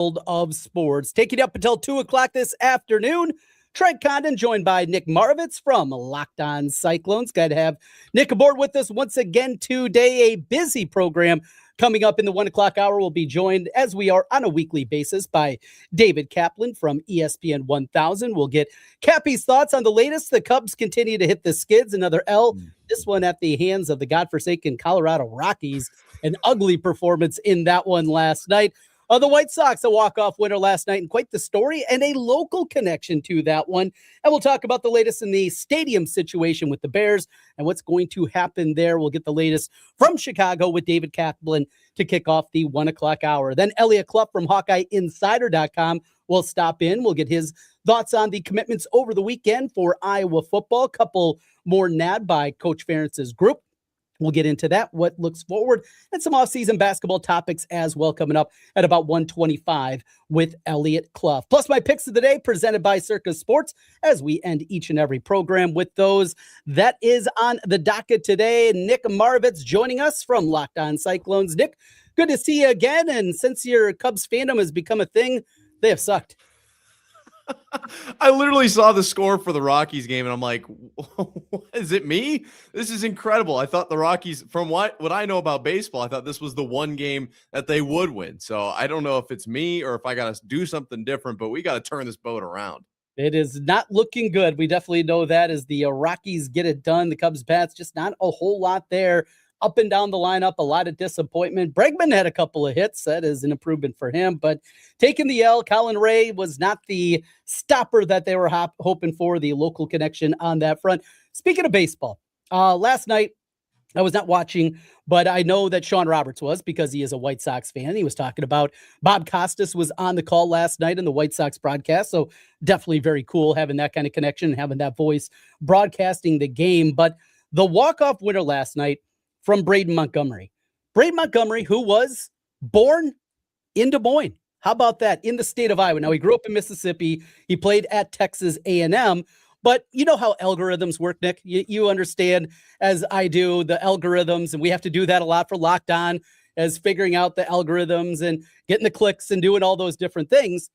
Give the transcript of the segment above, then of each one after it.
Of sports. Taking you up until 2 o'clock this afternoon. Trent Condon joined by Nick Marovets from Locked On Cyclones. Glad to have Nick aboard with us once again today. A busy program coming up in the 1 o'clock hour. We'll be joined, as we are on a weekly basis, by David Kaplan from ESPN 1000. We'll get Cappy's thoughts on the latest. The Cubs continue to hit the skids. Another L, this one at the hands of the godforsaken Colorado Rockies. An ugly performance in that one last night. The White Sox, a walk-off winner last night, and quite the story, and a local connection to that one. And we'll talk about the latest in the stadium situation with the Bears and what's going to happen there. We'll get the latest from Chicago with David Kaplan to kick off the 1 o'clock hour. Then Eliot Clough from HawkeyeInsider.com will stop in. We'll get his thoughts on the commitments over the weekend for Iowa football. A couple more nabbed by Coach Ferentz's group. We'll get into that, what looks forward, and some off-season basketball topics as well coming up at about 1:25 with Eliot Clough. Plus my picks of the day presented by Circa Sports as we end each and every program with those. That is on the docket today. Nick Marovets joining us from Locked On Cyclones. Nick, good to see you again. And since your Cubs fandom has become a thing, they have sucked. I literally saw the score for the Rockies game, and I'm like, is it me? This is incredible. I thought the Rockies, from what I know about baseball, I thought this was the one game that they would win. So I don't know if it's me or if I got to do something different, but we got to turn this boat around. It is not looking good. We definitely know that as the Rockies get it done. The Cubs bats, just not a whole lot there. Up and down the lineup, a lot of disappointment. Bregman had a couple of hits. That is an improvement for him. But taking the L, Colin Ray was not the stopper that they were hoping for, the local connection on that front. Speaking of baseball, last night, I was not watching, but I know that Sean Roberts was because he is a White Sox fan. He was talking about Bob Costas was on the call last night in the White Sox broadcast. So definitely very cool having that kind of connection and having that voice broadcasting the game. But the walk-off winner last night from Braden Montgomery. Braden Montgomery, who was born in Des Moines. How about that? In the state of Iowa. Now, he grew up in Mississippi. He played at Texas A&M. But you know how algorithms work, Nick. You understand, as I do, the algorithms, and we have to do that a lot for Locked On, as figuring out the algorithms and getting the clicks and doing all those different things.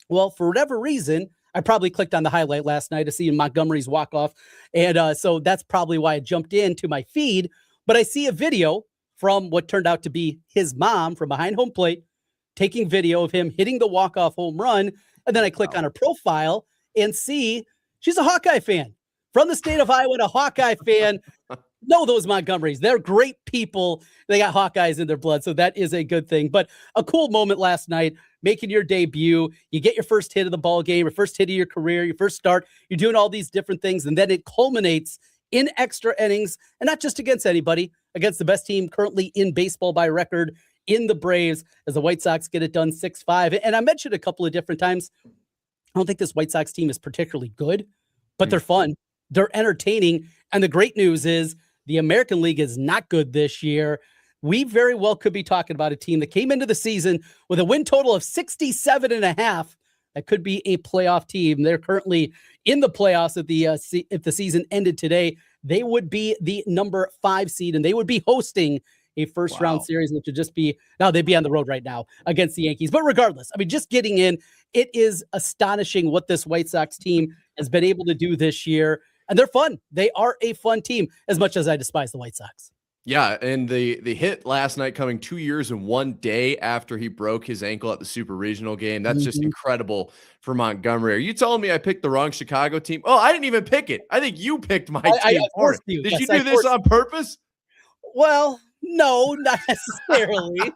Well, for whatever reason, I probably clicked on the highlight last night to see Montgomery's walk-off. And so that's probably why I jumped into my feed. But I see a video from what turned out to be his mom from behind home plate, taking video of him hitting the walk-off home run. And then I click on her profile and see she's a Hawkeye fan from the state of Iowa, a Hawkeye fan. Know those Montgomerys. They're great people. They got Hawkeyes in their blood. So that is a good thing. But a cool moment last night, making your debut. You get your first hit of the ball game, your first hit of your career, your first start. You're doing all these different things. And then it culminates in extra innings, and not just against anybody, against the best team currently in baseball by record in the Braves, as the White Sox get it done 6-5. And I mentioned a couple of different times, I don't think this White Sox team is particularly good, but they're fun. They're entertaining. And the great news is the American League is not good this year. We very well could be talking about a team that came into the season with a win total of 67.5. That could be a playoff team. They're currently in the playoffs if the season ended today. They would be the number 5 seed, and they would be hosting a first-round series, which would just be – now they'd be on the road right now against the Yankees. But regardless, I mean, just getting in, it is astonishing what this White Sox team has been able to do this year. And they're fun. They are a fun team, as much as I despise the White Sox. Yeah, and the hit last night coming 2 years and 1 day after he broke his ankle at the Super Regional game. That's just incredible for Montgomery. Are you telling me I picked the wrong Chicago team? Oh, I didn't even pick it. I think you picked my team for it. Did you do this on purpose? Well, no, not necessarily.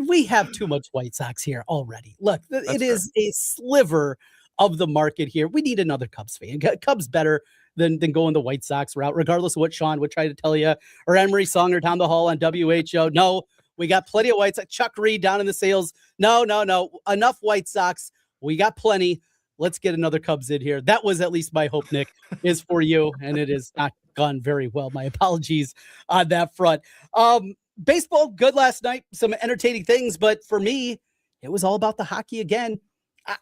We have too much White Sox here already. Look, it is a sliver of the market here. We need another Cubs fan. Cubs better than going the White Sox route, regardless of what Sean would try to tell you, or Emery Songer down the hall on WHO. No, we got plenty of White Sox. Chuck Reed down in the sales. No. Enough White Sox. We got plenty. Let's get another Cubs in here. That was at least my hope, Nick, is for you, and it has not gone very well. My apologies on that front. Baseball, good last night. Some entertaining things, but for me, it was all about the hockey again.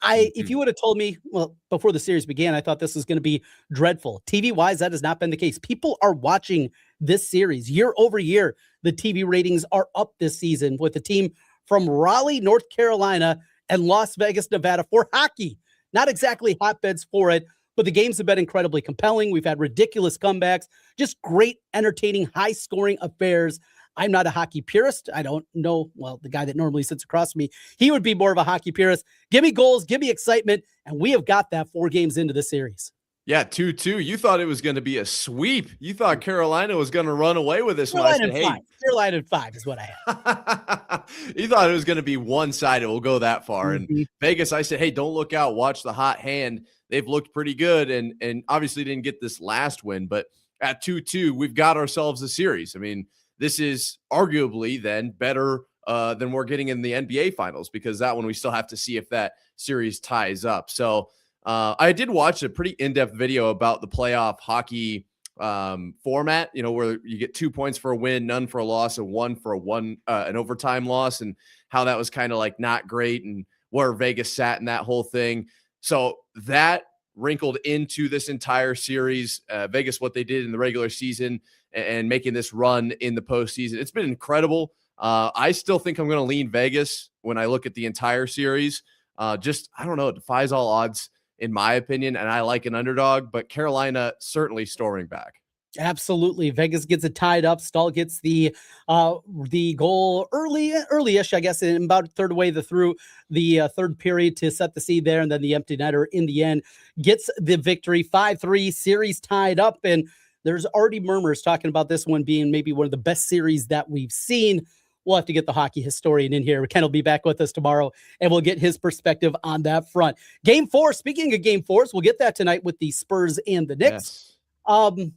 If you would have told me, well, before the series began, I thought this was going to be dreadful. TV-wise, that has not been the case. People are watching this series year over year. The TV ratings are up this season with the team from Raleigh, North Carolina, and Las Vegas, Nevada for hockey. Not exactly hotbeds for it, but the games have been incredibly compelling. We've had ridiculous comebacks, just great, entertaining, high-scoring affairs. I'm not a hockey purist. I don't know. Well, the guy that normally sits across from me, he would be more of a hockey purist. Give me goals, give me excitement, and we have got that 4 games into the series. Yeah, 2-2. You thought it was going to be a sweep. You thought Carolina was going to run away with this one. Carolina in 5 is what I had. You thought it was going to be one-sided. We'll go that far. Mm-hmm. And Vegas, I said, hey, don't look out. Watch the hot hand. They've looked pretty good and obviously didn't get this last win. But at 2-2, we've got ourselves a series. I mean, this is arguably then better than we're getting in the NBA Finals, because that one we still have to see if that series ties up. So I did watch a pretty in-depth video about the playoff hockey format, where you get 2 points for a win, none for a loss, and 1 for an overtime loss, and how that was kind of like not great and where Vegas sat in that whole thing. So that wrinkled into this entire series. Vegas, what they did in the regular season and making this run in the postseason, it's been incredible. I still think I'm going to lean Vegas when I look at the entire series. I don't know, it defies all odds in my opinion, and I like an underdog, but Carolina certainly storming back. Absolutely. Vegas gets it tied up. Stahl gets the goal early-ish, I guess, in about third way through the third period to set the seed there. And then the empty netter in the end gets the victory. 5-3, series tied up. And there's already murmurs talking about this one being maybe one of the best series that we've seen. We'll have to get the hockey historian in here. Ken will be back with us tomorrow, and we'll get his perspective on that front. Game 4, speaking of game 4s, we'll get that tonight with the Spurs and the Knicks. Yes.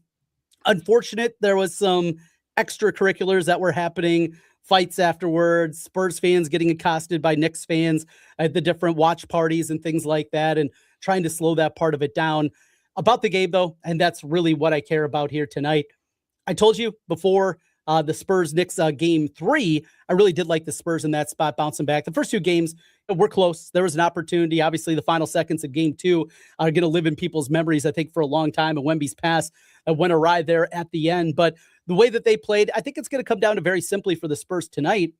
Unfortunate, there was some extracurriculars that were happening, fights afterwards, Spurs fans getting accosted by Knicks fans at the different watch parties and things like that, and trying to slow that part of it down. About the game, though, and that's really what I care about here tonight. I told you before the Spurs-Knicks game 3, I really did like the Spurs in that spot, bouncing back. The first 2 games were close. There was an opportunity. Obviously, the final seconds of game 2 are going to live in people's memories, I think, for a long time. And Wemby's pass went awry there at the end. But the way that they played, I think it's going to come down to very simply for the Spurs tonight.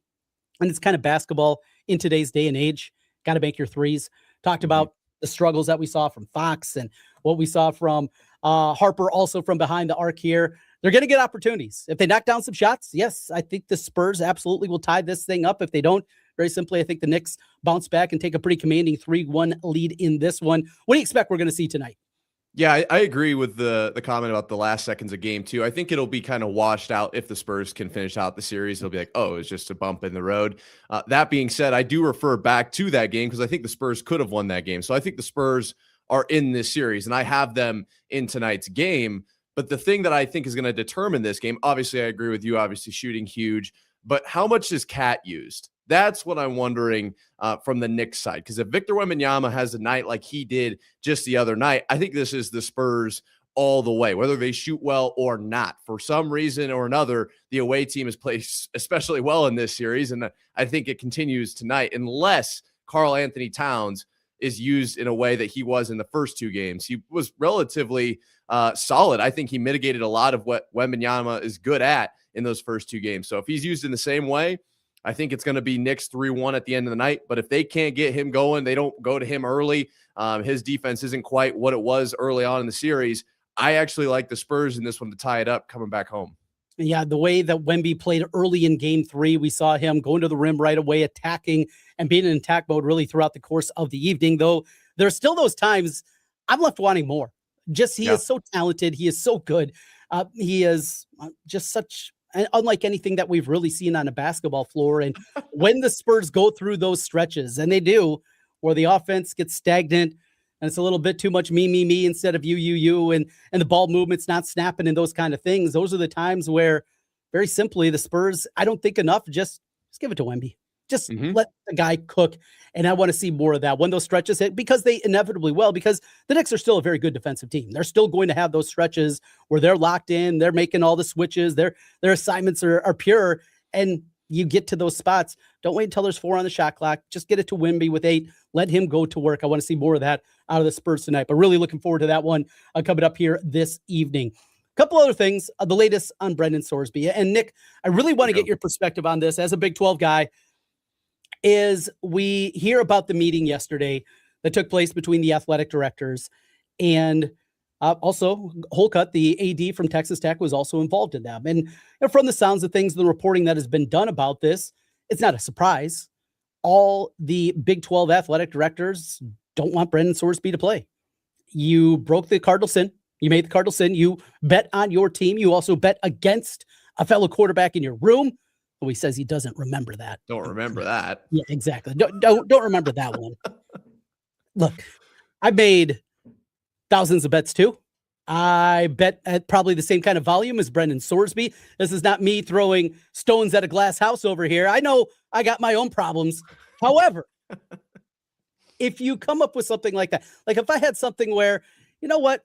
And it's kind of basketball in today's day and age. Got to make your threes. Talked about the struggles that we saw from Fox and what we saw from Harper, also from behind the arc here. They're going to get opportunities. If they knock down some shots, yes, I think the Spurs absolutely will tie this thing up. If they don't, very simply, I think the Knicks bounce back and take a pretty commanding 3-1 lead in this one. What do you expect we're going to see tonight? Yeah, I agree with the comment about the last seconds of game 2. I think it'll be kind of washed out if the Spurs can finish out the series. They'll be like, oh, it's just a bump in the road. That being said, I do refer back to that game because I think the Spurs could have won that game. So I think the Spurs are in this series, and I have them in tonight's game. But the thing that I think is going to determine this game, obviously I agree with you, obviously shooting huge, but how much is Cat used? That's what I'm wondering from the Knicks side. Because if Victor Wembanyama has a night like he did just the other night, I think this is the Spurs all the way, whether they shoot well or not. For some reason or another, the away team has played especially well in this series, and I think it continues tonight, unless Karl Anthony Towns is used in a way that he was in the first 2 games. He was relatively solid. I think he mitigated a lot of what Wembanyama is good at in those first 2 games. So if he's used in the same way, I think it's going to be Knicks 3-1 at the end of the night. But if they can't get him going, they don't go to him early. His defense isn't quite what it was early on in the series. I actually like the Spurs in this one to tie it up coming back home. Yeah, the way that Wemby played early in game 3, we saw him going to the rim right away, attacking and being in attack mode really throughout the course of the evening. Though there's still those times I'm left wanting more. He is so talented. He is so good. He is just such, unlike anything that we've really seen on a basketball floor. And when the Spurs go through those stretches, and they do, where the offense gets stagnant and it's a little bit too much me instead of you, and the ball movement's not snapping and those kind of things, those are the times where, very simply, the Spurs, I don't think enough, just give it to Wemby. Just let the guy cook. And I want to see more of that when those stretches hit, because they inevitably will, because the Knicks are still a very good defensive team. They're still going to have those stretches where they're locked in, they're making all the switches, their assignments are pure, and you get to those spots. Don't wait until there's 4 on the shot clock. Just get it to Wemby with 8. Let him go to work. I want to see more of that out of the Spurs tonight, but really looking forward to that one coming up here this evening. A couple other things, the latest on Brendan Sorsby. And Nick, I really want to get your perspective on this as a Big 12 guy. is we hear about the meeting yesterday that took place between the athletic directors and also Holcutt, the AD from Texas Tech, was also involved in them. And from the sounds of things, the reporting that has been done about this, it's not a surprise. All the Big 12 athletic directors don't want Brendan Sorsby to play. You broke the cardinal sin. You made the cardinal sin. You bet on your team. You also bet against a fellow quarterback in your room. Oh, he says he doesn't remember that. Don't remember that. Yeah, exactly. Don't remember that one. Look, I made thousands of bets too. I bet at probably the same kind of volume as Brendan Sorsby. This is not me throwing stones at a glass house over here. I know I got my own problems. However, if you come up with something like that, like if I had something where, you know what,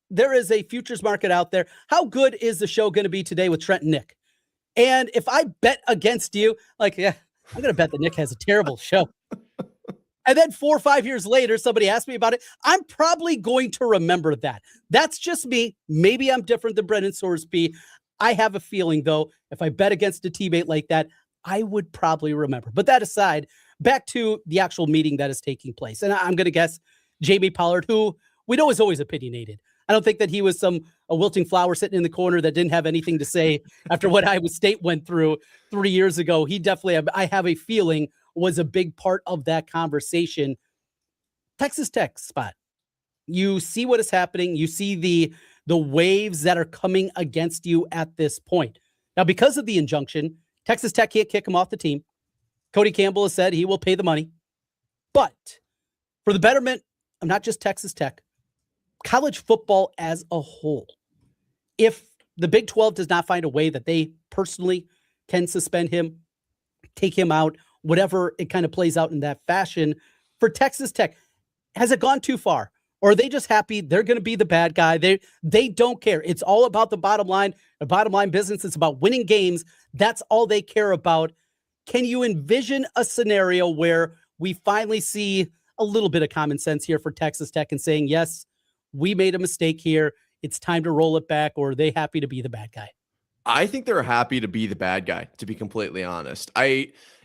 there is a futures market out there. How good is the show going to be today with Trent and Nick? And if I bet against you, like, yeah, I'm going to bet that Nick has a terrible show. And then 4 or 5 years later, somebody asked me about it. I'm probably going to remember that. That's just me. Maybe I'm different than Brendan Sorsby. I have a feeling, though, if I bet against a teammate like that, I would probably remember. But that aside, back to the actual meeting that is taking place. And I'm going to guess Jamie Pollard, who we know is always opinionated. I don't think that he was a wilting flower sitting in the corner that didn't have anything to say after what Iowa State went through 3 years ago. He definitely, I have a feeling, was a big part of that conversation. Texas Tech spot. You see what is happening. You see the waves that are coming against you at this point. Now, because of the injunction, Texas Tech can't kick him off the team. Cody Campbell has said he will pay the money. But for the betterment of not just Texas Tech, college football as a whole, if the Big 12 does not find a way that they personally can suspend him, take him out, whatever it kind of plays out in that fashion, for Texas Tech, has it gone too far? Or are they just happy they're going to be the bad guy? They don't care. It's all about the bottom line. The bottom line business, it's about winning games. That's all they care about. Can you envision a scenario where we finally see a little bit of common sense here for Texas Tech and saying, yes, we made a mistake here. It's time to roll it back, or are they happy to be the bad guy? I think they're happy to be the bad guy, to be completely honest.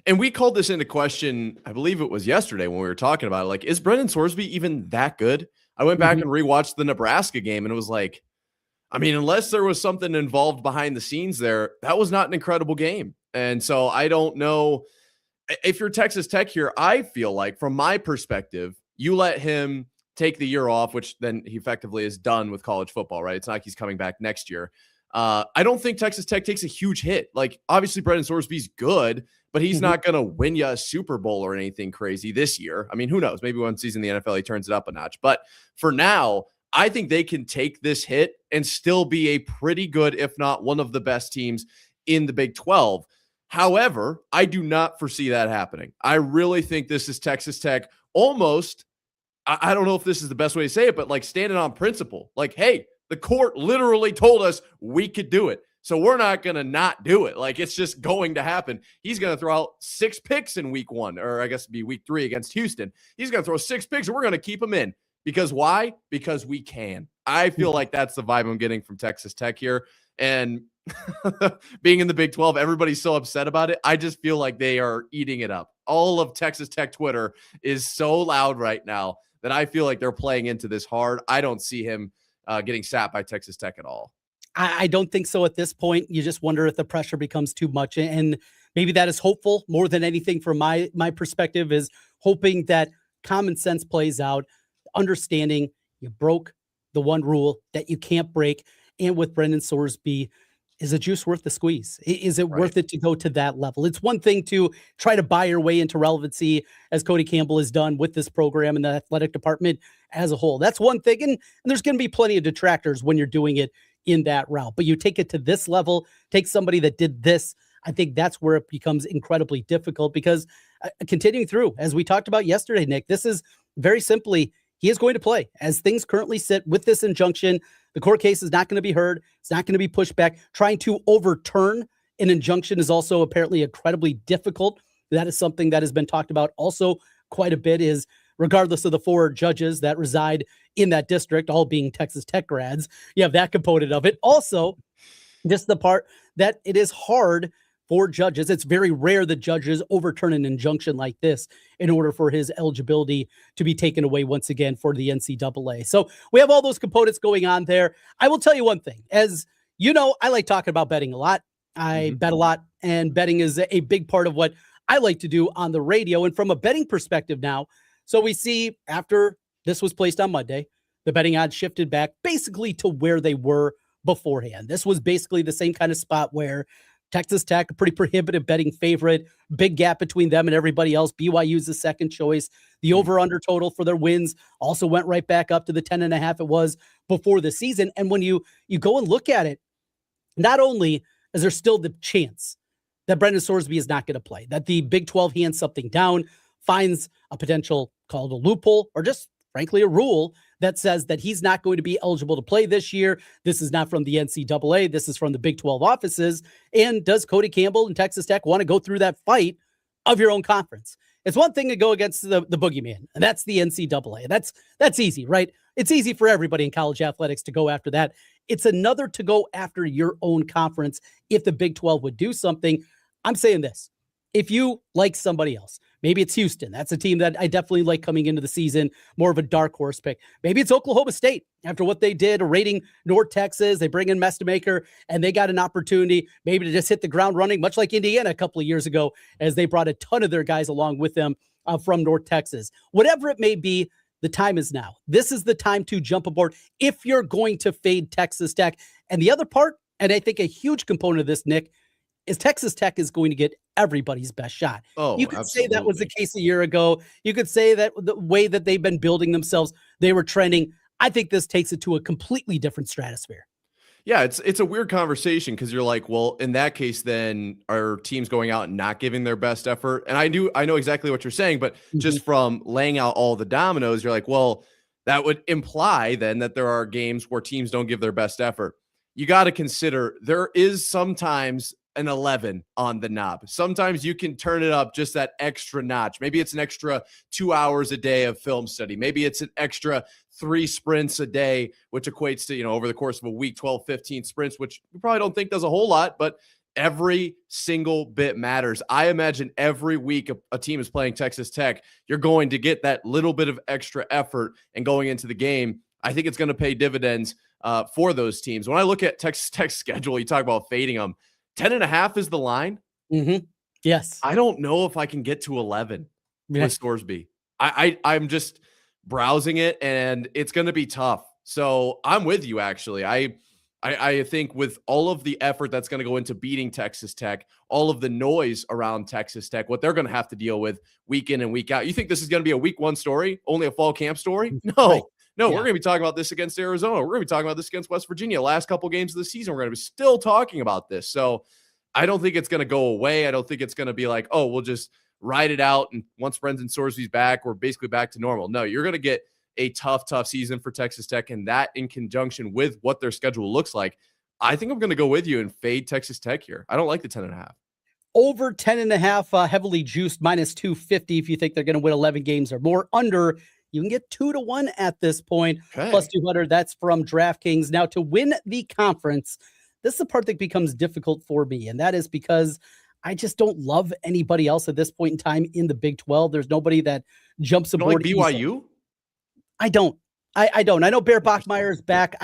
And we called this into question, I believe it was yesterday when we were talking about it. Like, is Brendan Sorsby even that good? I went back and rewatched the Nebraska game, and it was like, I mean, unless there was something involved behind the scenes there, that was not an incredible game. And so I don't know if you're Texas Tech here. I feel like, from my perspective, you let him take the year off, which then he effectively is done with college football, right? It's not like he's coming back next year. I don't think Texas Tech takes a huge hit. Like, obviously Brendan Sorsby's good, but he's not going to win you a Super Bowl or anything crazy this year. I mean, who knows? Maybe one season in the NFL, he turns it up a notch. But for now, I think they can take this hit and still be a pretty good, if not one of the best teams in the Big 12. However, I do not foresee that happening. I really think this is Texas Tech almost, I don't know if this is the best way to say it, but like standing on principle. Like, hey, the court literally told us we could do it, so we're not going to not do it. Like, it's just going to happen. He's going to throw out 6 picks in week 1, or I guess it'd be week 3 against Houston. He's going to throw 6 picks, and we're going to keep him in. Because why? Because we can. I feel like that's the vibe I'm getting from Texas Tech here. And being in the Big 12, everybody's so upset about it. I just feel like they are eating it up. All of Texas Tech Twitter is so loud right now that I feel like they're playing into this hard. I don't see him getting sapped by Texas Tech at all. I don't think so at this point. You just wonder if the pressure becomes too much. And maybe that is hopeful more than anything from my perspective, is hoping that common sense plays out, understanding you broke the one rule that you can't break. And with Brendan Sorsby, is the juice worth the squeeze? Is it worth it to go to that level? It's one thing to try to buy your way into relevancy, as Cody Campbell has done with this program and the athletic department as a whole. That's one thing. And there's going to be plenty of detractors when you're doing it in that route. But you take it to this level, take somebody that did this, I think that's where it becomes incredibly difficult, because continuing through, as we talked about yesterday, Nick, this is very simply, he is going to play as things currently sit with this injunction. The court case is not going to be heard. It's not going to be pushed back. Trying to overturn an injunction is also apparently incredibly difficult. That is something that has been talked about also quite a bit, is regardless of the 4 judges that reside in that district, all being Texas Tech grads, you have that component of it. Also, just the part that it is hard for judges. It's very rare that judges overturn an injunction like this in order for his eligibility to be taken away once again for the NCAA. So we have all those components going on there. I will tell you one thing. As you know, I like talking about betting a lot. I bet a lot, and betting is a big part of what I like to do on the radio. And from a betting perspective now, so we see after this was placed on Monday, the betting odds shifted back basically to where they were beforehand. This was basically the same kind of spot where Texas Tech, a pretty prohibitive betting favorite, big gap between them and everybody else. BYU's the second choice. The over-under total for their wins also went right back up to the 10.5 it was before the season. And when you go and look at it, not only is there still the chance that Brendan Sorsby is not going to play, that the Big 12 hands something down, finds a potential called a loophole, or just frankly a rule that says that he's not going to be eligible to play this year. This is not from the NCAA. This is from the Big 12 offices. And does Cody Campbell and Texas Tech want to go through that fight of your own conference? It's one thing to go against the boogeyman, and that's the NCAA. That's easy, right? It's easy for everybody in college athletics to go after that. It's another to go after your own conference if the Big 12 would do something. I'm saying this. If you like somebody else, maybe it's Houston. That's a team that I definitely like coming into the season, more of a dark horse pick. Maybe it's Oklahoma State after what they did, raiding North Texas. They bring in Mestamaker, and they got an opportunity maybe to just hit the ground running, much like Indiana a couple of years ago, as they brought a ton of their guys along with them from North Texas. Whatever it may be, the time is now. This is the time to jump aboard if you're going to fade Texas Tech. And the other part, and I think a huge component of this, Nick, is Texas Tech is going to get everybody's best shot. Oh, you could absolutely. say that was the case a year ago. You could say that the way that they've been building themselves, they were trending. I think this takes it to a completely different stratosphere. Yeah, it's a weird conversation because you're like, well, in that case, then are teams going out and not giving their best effort? And I know exactly what you're saying, but just from laying out all the dominoes, you're like, well, that would imply then that there are games where teams don't give their best effort. You got to consider there is sometimes an 11 on the knob. Sometimes you can turn it up just that extra notch. Maybe it's an extra 2 hours a day of film study. Maybe it's an extra 3 sprints a day, which equates to, over the course of a week, 12, 15 sprints, which you probably don't think does a whole lot, but every single bit matters. I imagine every week a team is playing Texas Tech, you're going to get that little bit of extra effort and going into the game. I think it's going to pay dividends for those teams. When I look at Texas Tech's schedule, you talk about fading them. 10.5 is the line. Yes. I don't know if I can get to 11 with Sorsby. I'm just browsing it, and it's going to be tough. So I'm with you, actually. I think with all of the effort that's going to go into beating Texas Tech, all of the noise around Texas Tech, what they're going to have to deal with week in and week out. You think this is going to be a week 1 story, only a fall camp story? No. Right. No, we're going to be talking about this against Arizona. We're going to be talking about this against West Virginia. Last couple games of the season, we're going to be still talking about this. So I don't think it's going to go away. I don't think it's going to be like, oh, we'll just ride it out. And once Brendan Sorsby's back, we're basically back to normal. No, you're going to get a tough season for Texas Tech. And that in conjunction with what their schedule looks like, I think I'm going to go with you and fade Texas Tech here. I don't like the 10.5. Over 10.5, heavily juiced, minus 250 if you think they're going to win 11 games or more. Under, you can get 2-1 at this point, plus 200. That's from DraftKings. Now, to win the conference, this is the part that becomes difficult for me, and that is because I just don't love anybody else at this point in time in the Big 12. There's nobody that jumps aboard. Like BYU? I don't. I don't. I know Bear Bachmeier is back.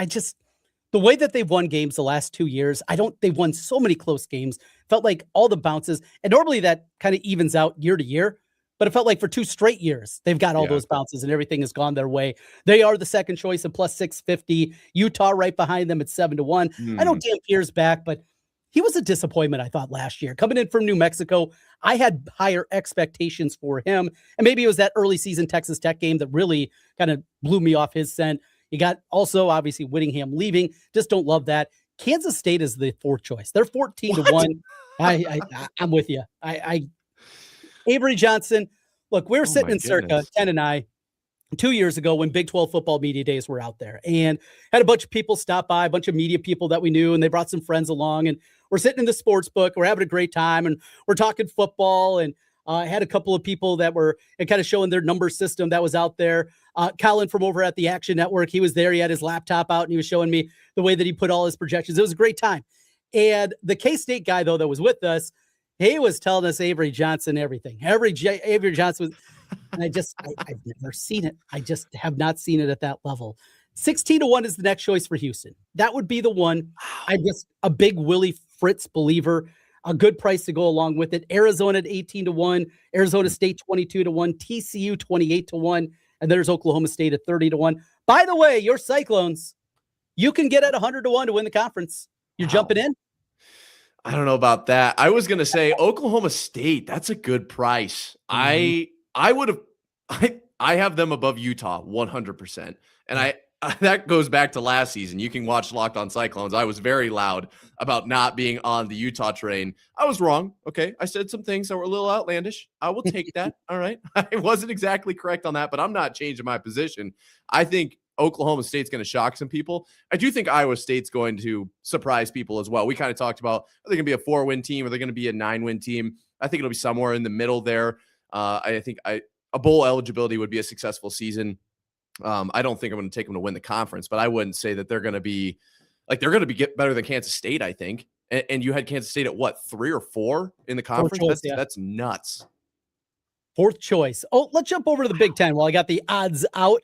The way that they've won games the last 2 years, they've won so many close games. Felt like all the bounces, and normally that kind of evens out year to year. But it felt like for 2 straight years, they've got all those bounces and everything has gone their way. They are the second choice at plus 650. Utah right behind them at 7-1. I know Dan Pierre's back, but he was a disappointment, I thought, last year. Coming in from New Mexico, I had higher expectations for him. And maybe it was that early season Texas Tech game that really kind of blew me off his scent. You got also, obviously, Whittingham leaving. Just don't love that. Kansas State is the 4th choice. They're 14-1. I'm with you. Avery Johnson, look, we were sitting in Circa, Ken and I, 2 years ago when Big 12 football media days were out there, and had a bunch of people stop by, a bunch of media people that we knew, and they brought some friends along, and we're sitting in the sports book. We're having a great time, and we're talking football, and I had a couple of people that were kind of showing their number system that was out there. Colin from over at the Action Network, he was there. He had his laptop out, and he was showing me the way that he put all his projections. It was a great time. And the K-State guy, though, that was with us, He was telling us Avery Johnson everything. Avery Johnson was, and I've never seen it. I just have not seen it at that level. 16-1 is the next choice for Houston. That would be the one. I'm just a big Willie Fritz believer. A good price to go along with it. Arizona at 18-1, Arizona State 22-1, TCU 28-1, and there's Oklahoma State at 30-1. By the way, your Cyclones, you can get at 100-1 to win the conference. You're jumping in? I don't know about that. I was going to say Oklahoma State. That's a good price. I have them above Utah 100%. And that goes back to last season. You can watch Locked On Cyclones. I was very loud about not being on the Utah train. I was wrong. Okay. I said some things that were a little outlandish. I will take that. All right. I wasn't exactly correct on that, but I'm not changing my position. I think Oklahoma State's going to shock some people. I do think Iowa State's going to surprise people as well. We kind of talked about, are they going to be a 4-win team? Are they going to be a 9-win team? I think it'll be somewhere in the middle there. I think a bowl eligibility would be a successful season. I don't think I'm going to take them to win the conference, but I wouldn't say that they're going to be get better than Kansas State, I think. And you had Kansas State at what, 3 or 4 in the conference? Choice, that's nuts. Fourth choice. Oh, let's jump over to the Big Ten while I got the odds out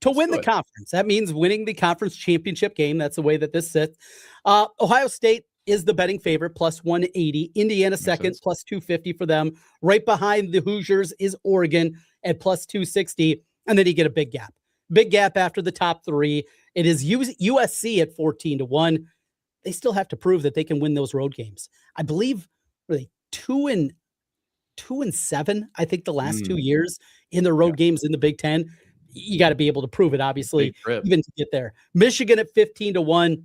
to win the conference. That means winning the conference championship game. That's the way that this sits. Ohio State is the betting favorite, plus 180. Indiana second, plus 250 for them. Right behind the Hoosiers is Oregon at plus 260. And then you get a big gap. Big gap after the top three. It is USC at 14-1. They still have to prove that they can win those road games. I believe were they 2-7, I think, the last 2 years in the road games in the Big Ten. You got to be able to prove it, obviously, even to get there. Michigan at 15-1.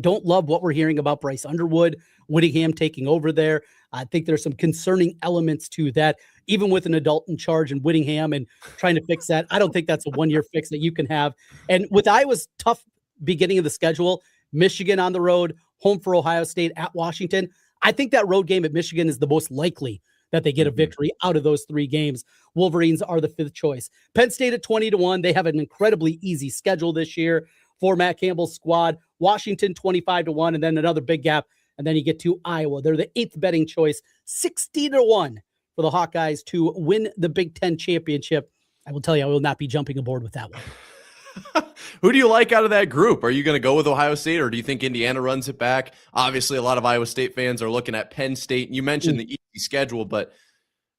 Don't love what we're hearing about Bryce Underwood, Whittingham taking over there. I think there's some concerning elements to that, even with an adult in charge and Whittingham and trying to fix that. I don't think that's a one-year fix that you can have. And with Iowa's tough beginning of the schedule, Michigan on the road, home for Ohio State at Washington, I think that road game at Michigan is the most likely that they get a victory out of those 3 games. Wolverines are the 5th choice. Penn State at 20-1. They have an incredibly easy schedule this year for Matt Campbell's squad. Washington 25-1, and then another big gap. And then you get to Iowa. They're the 8th betting choice, 60-1 for the Hawkeyes to win the Big Ten championship. I will tell you, I will not be jumping aboard with that one. Who do you like out of that group? Are you going to go with Ohio State, or do you think Indiana runs it back? Obviously, a lot of Iowa State fans are looking at Penn State. You mentioned the easy schedule, but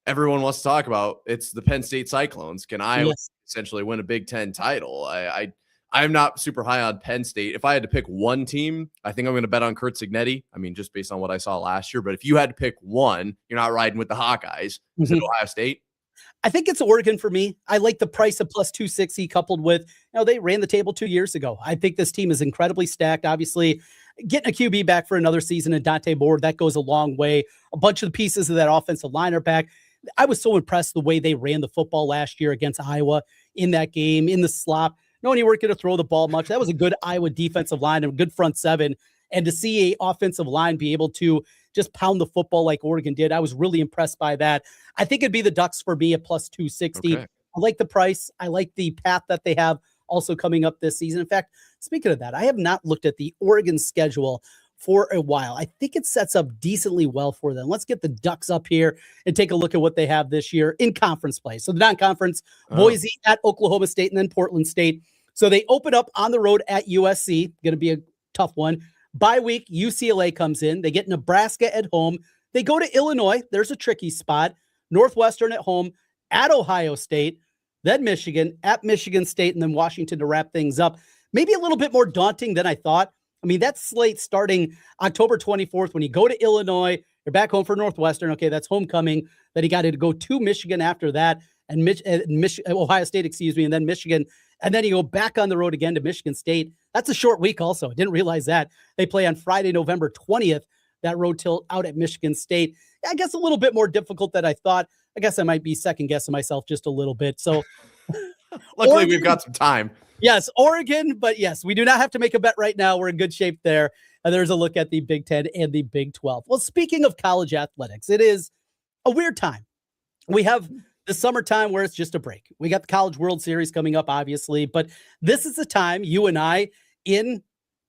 everyone wants to talk about it's the Penn State Cyclones. Can Iowa essentially win a Big Ten title? I'm not super high on Penn State. If I had to pick one team, I think I'm going to bet on Kurt Cignetti. I mean, just based on what I saw last year. But if you had to pick one, you're not riding with the Hawkeyes. Is it Ohio State? I think it's Oregon for me. I like the price of plus 260 coupled with, they ran the table 2 years ago. I think this team is incredibly stacked. Obviously, getting a QB back for another season and Dante Board, that goes a long way. A bunch of the pieces of that offensive line are back. I was so impressed the way they ran the football last year against Iowa in that game, in the slop. Knowing you weren't going to throw the ball much. That was a good Iowa defensive line and a good front seven. And to see a offensive line be able to just pound the football like Oregon did, I was really impressed by that. I think it'd be the Ducks for me at plus 260. Okay. I like the price. I like the path that they have also coming up this season. In fact, speaking of that, I have not looked at the Oregon schedule for a while. I think it sets up decently well for them. Let's get the Ducks up here and take a look at what they have this year in conference play. So the non-conference, Boise at Oklahoma State and then Portland State. So they open up on the road at USC. Going to be a tough one. Bye week, UCLA comes in. They get Nebraska at home. They go to Illinois. There's a tricky spot. Northwestern at home, at Ohio State, then Michigan, at Michigan State, and then Washington to wrap things up. Maybe a little bit more daunting than I thought. I mean, that slate starting October 24th when you go to Illinois, you're back home for Northwestern. Okay, that's homecoming. Then you got to go to Michigan after that, and Ohio State, and then Michigan. And then you go back on the road again to Michigan State. That's a short week also. I didn't realize that. They play on Friday, November 20th, that road tilt out at Michigan State. I guess a little bit more difficult than I thought. I guess I might be second-guessing myself just a little bit. So luckily, Oregon, we've got some time. Yes, Oregon, but yes, we do not have to make a bet right now. We're in good shape there. And there's a look at the Big Ten and the Big 12. Well, speaking of college athletics, it is a weird time. We have the summertime where it's just a break. We got the College World Series coming up, obviously, but this is the time you and I in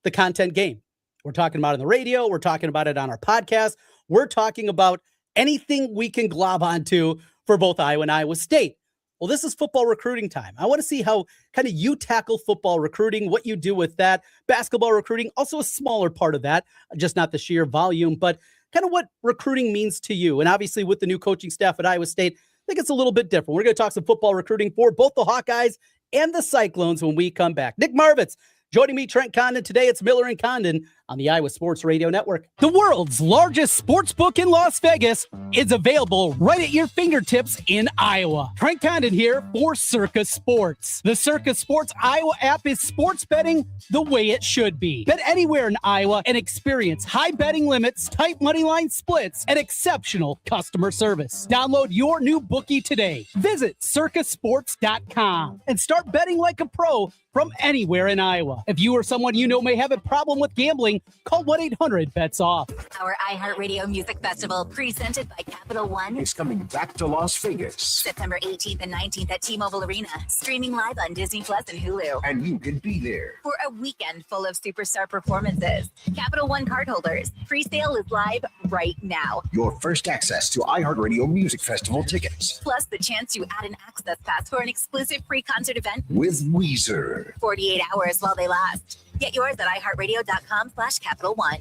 the content game. We're talking about it on the radio. We're talking about it on our podcast. We're talking about anything we can glob onto for both Iowa and Iowa State. Well, this is football recruiting time. I want to see how kind of you tackle football recruiting, what you do with that. Basketball recruiting, also a smaller part of that, just not the sheer volume, but kind of what recruiting means to you. And obviously with the new coaching staff at Iowa State, I think it's a little bit different. We're going to talk some football recruiting for both the Hawkeyes and the Cyclones when we come back. Nick Marovets joining me, Trent Condon. Today it's Miller and Condon on the Iowa Sports Radio Network. The world's largest sports book in Las Vegas is available right at your fingertips in Iowa. Trent Condon here for Circa Sports. The Circa Sports Iowa app is sports betting the way it should be. Bet anywhere in Iowa and experience high betting limits, tight money line splits, and exceptional customer service. Download your new bookie today. Visit circasports.com and start betting like a pro from anywhere in Iowa. If you or someone you know may have a problem with gambling, call 1-800-BETS-OFF. Our iHeartRadio Music Festival, presented by Capital One, is coming back to Las Vegas. September 18th and 19th at T-Mobile Arena, streaming live on Disney Plus and Hulu. And you can be there For a weekend full of superstar performances. Capital One cardholders, pre-sale is live right now. your first access to iHeartRadio Music Festival tickets Plus the chance to add an access pass for an exclusive free concert event. with Weezer. 48 hours while they last. Get yours at iHeartRadio.com/Capital One.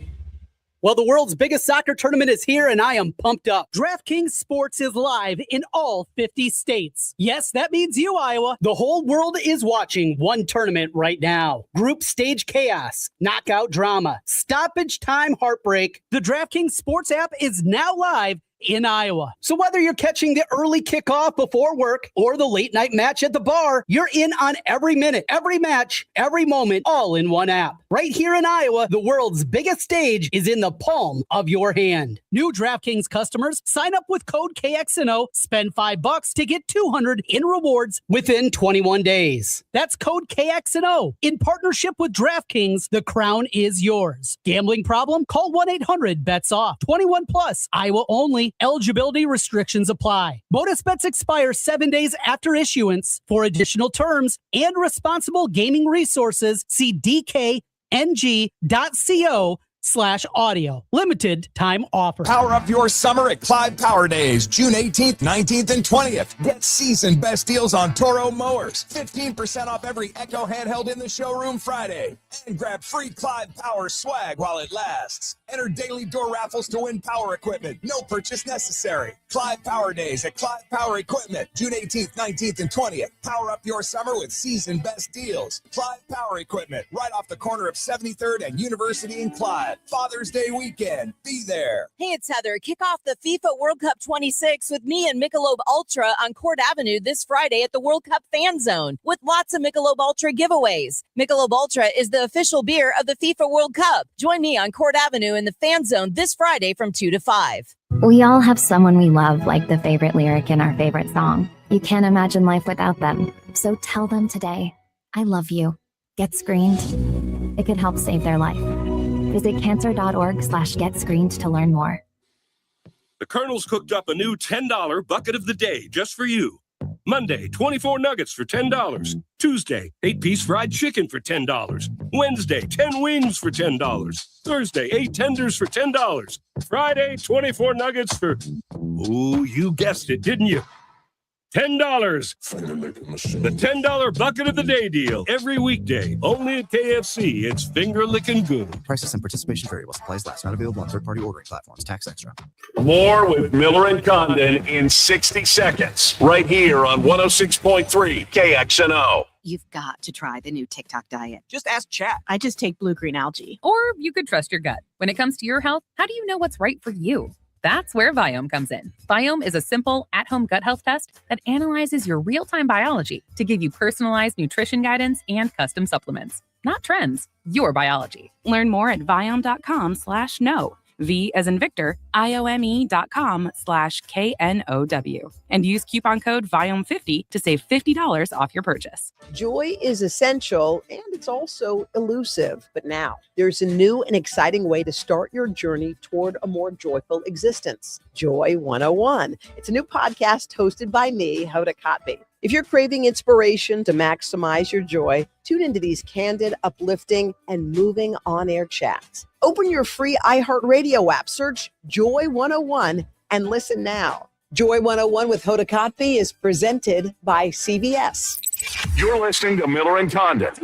Well, the world's biggest soccer tournament is here, and I am pumped up. DraftKings Sports is live in all 50 states. Yes, that means you, Iowa. The whole world is watching one tournament right now. Group stage chaos, knockout drama, stoppage time heartbreak. The DraftKings Sports app is now live in Iowa. So whether you're catching the early kickoff before work or the late night match at the bar, you're in on every minute, every match, every moment, all in one app. Right here in Iowa, the world's biggest stage is in the palm of your hand. New DraftKings customers, sign up with code KXNO, spend $5 to get $200 in rewards within 21 days. That's code KXNO. In partnership with DraftKings, the crown is yours. Gambling problem? Call 1-800-BETS-OFF. 21 plus, Iowa only. Eligibility restrictions apply. Bonus bets expire 7 days after issuance. For additional terms and responsible gaming resources, see dkng.co/audio. Limited time offer. Power up your summer at Clyde Power Days, June 18th, 19th, and 20th. Get season best deals on Toro mowers. 15% off every Echo handheld in the showroom Friday. And grab free Clyde Power swag while it lasts. Enter daily door raffles to win power equipment. No purchase necessary. Clyde Power Days at Clyde Power Equipment, June 18th, 19th, and 20th. Power up your summer with season best deals. Clyde Power Equipment, right off the corner of 73rd and University in Clyde. Father's Day weekend. Be there. Hey, it's Heather. Kick off the FIFA World Cup 26 with me and Michelob Ultra on Court Avenue this Friday at the World Cup Fan Zone with lots of Michelob Ultra giveaways. Michelob Ultra is the official beer of the FIFA World Cup. Join me on Court Avenue in the Fan Zone this Friday from 2 to 5. We all have someone we love, like the favorite lyric in our favorite song. You can't imagine life without them. So tell them today, I love you. Get screened. It could help save their life. Visit cancer.org/getscreened to learn more. The Colonel's cooked up a new $10 bucket of the day just for you. Monday, 24 nuggets for $10. Tuesday, 8-piece fried chicken for $10. Wednesday, 10 wings for $10. Thursday, 8 tenders for $10. Friday, 24 nuggets for, oh, you guessed it, didn't you? $10. The $10 bucket of the day deal. Every weekday, only at KFC. It's finger licking good. Prices and participation vary while supplies last. Not available on third-party ordering platforms. Tax extra. More with Miller and Condon in 60 seconds. Right here on 106.3 KXNO. You've got to try the new TikTok diet. Just ask Chat. I just take blue-green algae. Or you could trust your gut. When it comes to your health, how do you know what's right for you? That's where Viome comes in. Viome is a simple, at-home gut health test that analyzes your real-time biology to give you personalized nutrition guidance and custom supplements. Not trends, your biology. Learn more at Viome.com/know. V as in Victor, IOME.com/KNOW. And use coupon code VIOME50 to save $50 off your purchase. Joy is essential and it's also elusive. But now there's a new and exciting way to start your journey toward a more joyful existence. Joy 101. It's a new podcast hosted by me, Hoda Kotb. If you're craving inspiration to maximize your joy, tune into these candid, uplifting, and moving on-air chats. Open your free iHeartRadio app, search Joy 101, and listen now. Joy 101 with Hoda Kotb is presented by CVS. You're listening to Miller and Condon on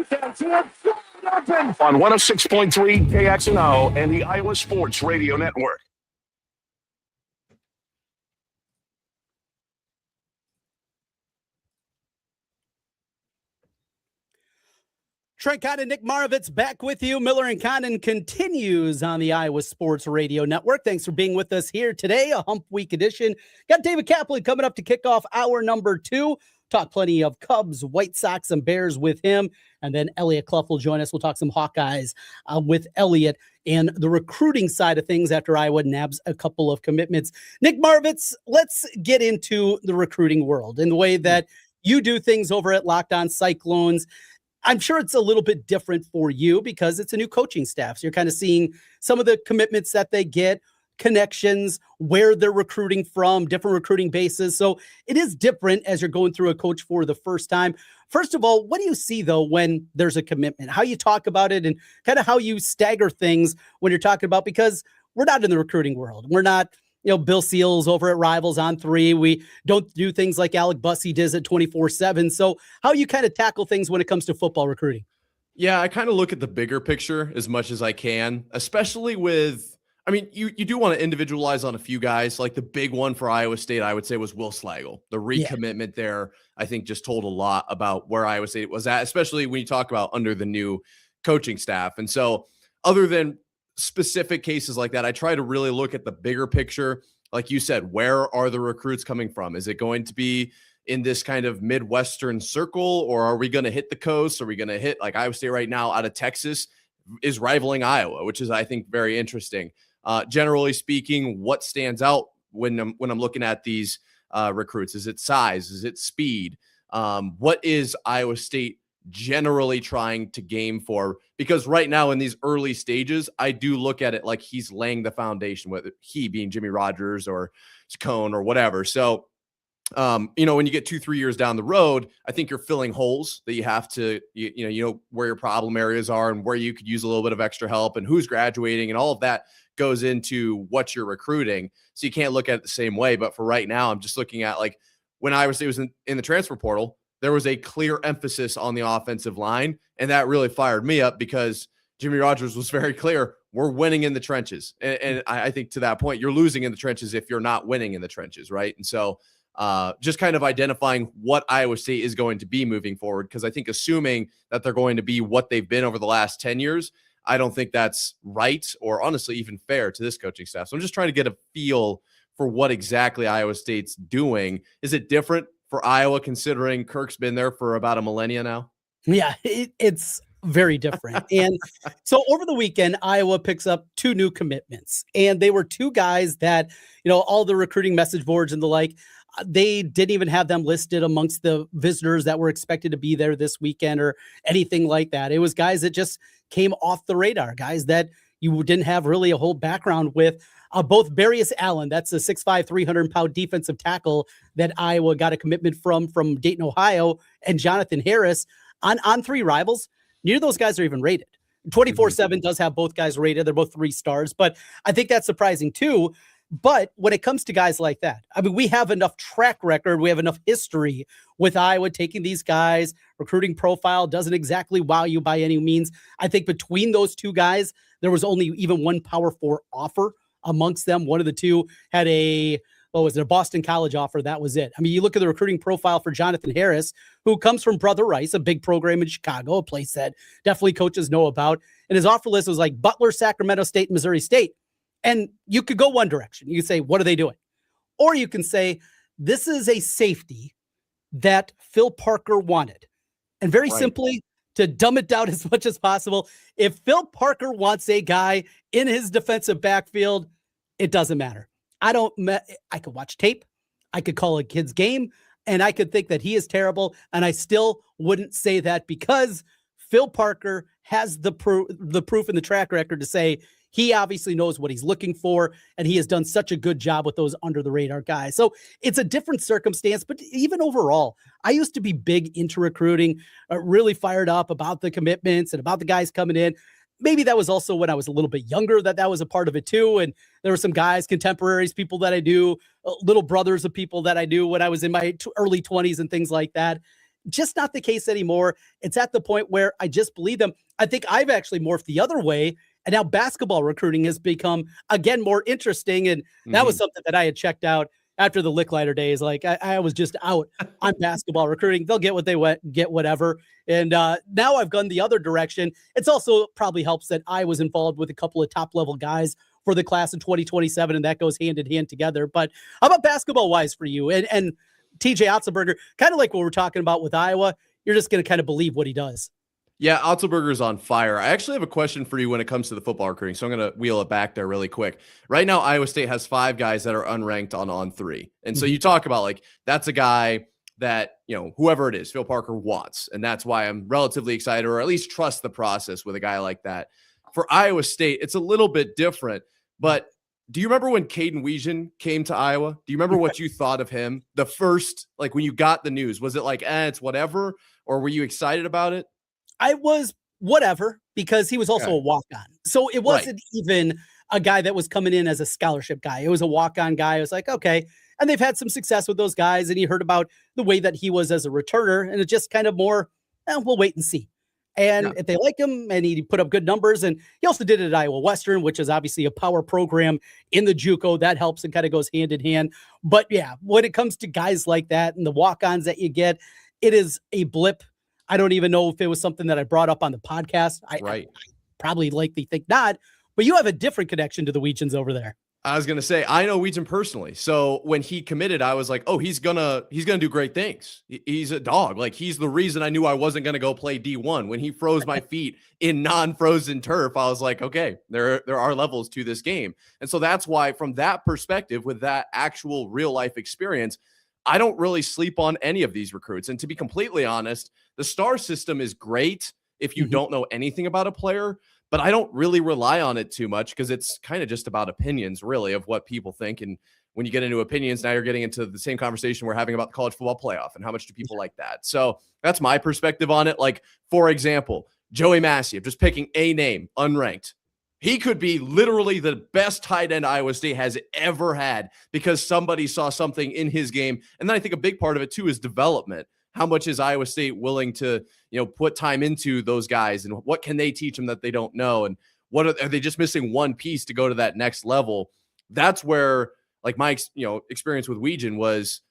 106.3 KXNO and the Iowa Sports Radio Network. Trent Condon, Nick Marovets back with you. Miller and Condon continues on the Iowa Sports Radio Network. Thanks for being with us here today, a Hump Week edition. Got David Kaplan coming up to kick off hour number 2. Talk plenty of Cubs, White Sox, and Bears with him. And then Eliot Clough will join us. We'll talk some Hawkeyes with Eliot and the recruiting side of things after Iowa nabs a couple of commitments. Nick Marovets, let's get into the recruiting world in the way that you do things over at Locked On Cyclones. I'm sure it's a little bit different for you because it's a new coaching staff. So you're kind of seeing some of the commitments that they get, connections, where they're recruiting from, different recruiting bases. So it is different as you're going through a coach for the first time. First of all, what do you see, though, when there's a commitment? How you talk about it and kind of how you stagger things when you're talking about, because we're not in the recruiting world. We're not, Bill Seals over at Rivals on 3. We don't do things like Alec Bussey does at 24/7. So how you kind of tackle things when it comes to football recruiting? Yeah, I kind of look at the bigger picture as much as I can, especially with, you do want to individualize on a few guys. Like the big one for Iowa State, I would say, was Will Slagle. The recommitment there, I think, just told a lot about where Iowa State was at, especially when you talk about under the new coaching staff. And so other than specific cases like that, I try to really look at the bigger picture. Like you said, where are the recruits coming from? Is it going to be in this kind of Midwestern circle, or are we going to hit the coast? Are we going to hit, like Iowa State right now out of Texas is rivaling Iowa, which is, I think, very interesting. Generally speaking, what stands out when I'm looking at these recruits? Is it size? Is it speed? What is Iowa State generally trying to game for? Because right now in these early stages, I do look at it like he's laying the foundation, whether he being Jimmy Rogers or Cone or whatever. So, when you get 2-3 years down the road, I think you're filling holes that you have to, where your problem areas are and where you could use a little bit of extra help and who's graduating and all of that goes into what you're recruiting. So you can't look at it the same way. But for right now, I'm just looking at like when Iowa State was in the transfer portal, there was a clear emphasis on the offensive line. And that really fired me up because Jimmy Rogers was very clear. We're winning in the trenches. And I think to that point, you're losing in the trenches if you're not winning in the trenches. Right. And so just kind of identifying what Iowa State is going to be moving forward. Because I think assuming that they're going to be what they've been over the last 10 years, I don't think that's right or honestly even fair to this coaching staff. So I'm just trying to get a feel for what exactly Iowa State's doing. Is it different for Iowa considering Kirk's been there for about a millennia now? Yeah, it's very different. And so over the weekend, Iowa picks up 2 new commitments, and they were 2 guys that, all the recruiting message boards and the like, they didn't even have them listed amongst the visitors that were expected to be there this weekend or anything like that. It was guys that just came off the radar, guys that you didn't have really a whole background with. Both Barius Allen, that's a 6'5", 300-pound defensive tackle that Iowa got a commitment from Dayton, Ohio, and Jonathan Harris on 3 Rivals. Neither of those guys are even rated. 24/7 does have both guys rated. They're both 3 stars, but I think that's surprising too. But when it comes to guys like that, we have enough track record. We have enough history with Iowa taking these guys. Recruiting profile doesn't exactly wow you by any means. I think between those 2 guys, there was only even one Power 4 offer amongst them. One of the 2 had a Boston College offer. That was it. You look at the recruiting profile for Jonathan Harris, who comes from Brother Rice, a big program in Chicago, a place that definitely coaches know about. And his offer list was like Butler, Sacramento State, Missouri State. And you could go one direction. You could say, what are they doing? Or you can say, this is a safety that Phil Parker wanted. And very simply, to dumb it down as much as possible, if Phil Parker wants a guy in his defensive backfield, it doesn't matter. I could watch tape. I could call a kid's game, and I could think that he is terrible. And I still wouldn't say that because Phil Parker has the proof and the track record to say he obviously knows what he's looking for, and he has done such a good job with those under the radar guys. So it's a different circumstance, but even overall, I used to be big into recruiting, really fired up about the commitments and about the guys coming in. maybe that was also when I was a little bit younger that was a part of it too. And there were some guys, contemporaries, people that I knew, little brothers of people that I knew when I was in my early 20s and things like that. Just not the case anymore. It's at the point where I just believe them. I think I've actually morphed the other way. And now basketball recruiting has become, again, more interesting. And that was something that I had checked out after the Licklider days. Like I was just out on basketball recruiting. They'll get what they get, whatever. And now I've gone the other direction. It's also probably helps that I was involved with a couple of top level guys for the class in 2027, and that goes hand in hand together. But how about basketball wise for you? And TJ Otzelberger, kind of like what we're talking about with Iowa, you're just going to kind of believe what he does. Yeah, Otzelberger's on fire. I actually have a question for you when it comes to the football recruiting, so I'm going to wheel it back there really quick. Right now, Iowa State has 5 guys that are unranked on 3. And so you talk about, like, that's a guy that, whoever it is, Phil Parker wants. And that's why I'm relatively excited, or at least trust the process with a guy like that. For Iowa State, it's a little bit different. But do you remember when Caden Weejan came to Iowa? Do you remember what you thought of him? The first, like, when you got the news, was it like, it's whatever? Or were you excited about it? I was whatever, because he was also a walk-on. So it wasn't even a guy that was coming in as a scholarship guy. It was a walk-on guy. I was like, okay. And they've had some success with those guys. And he heard about the way that he was as a returner. And it's just kind of more, we'll wait and see. And if they like him, and he put up good numbers, and he also did it at Iowa Western, which is obviously a power program in the JUCO, that helps and kind of goes hand in hand. But yeah, when it comes to guys like that and the walk-ons that you get, it is a blip. I don't even know if it was something that I brought up on the podcast. I probably likely think not, but you have a different connection to the Weegians over there. I was going to say, I know Weegan personally. So when he committed, I was like, oh, he's going to do great things. He's a dog. Like, he's the reason I knew I wasn't going to go play D1. When he froze my feet in non-frozen turf, I was like, okay, there are levels to this game. And so that's why, from that perspective, with that actual real life experience, I don't really sleep on any of these recruits. And to be completely honest, the star system is great if you don't know anything about a player, but I don't really rely on it too much, because it's kind of just about opinions, really, of what people think. And when you get into opinions, now you're getting into the same conversation we're having about the college football playoff and how much do people like that. So that's my perspective on it. Like, for example, Joey Massey, I'm just picking a name, unranked. He could be literally the best tight end Iowa State has ever had, because somebody saw something in his game. And then I think a big part of it too is development. How much is Iowa State willing to, put time into those guys, and what can they teach them that they don't know? And what are they just missing one piece to go to that next level? That's where, like, my, experience with Weegan was,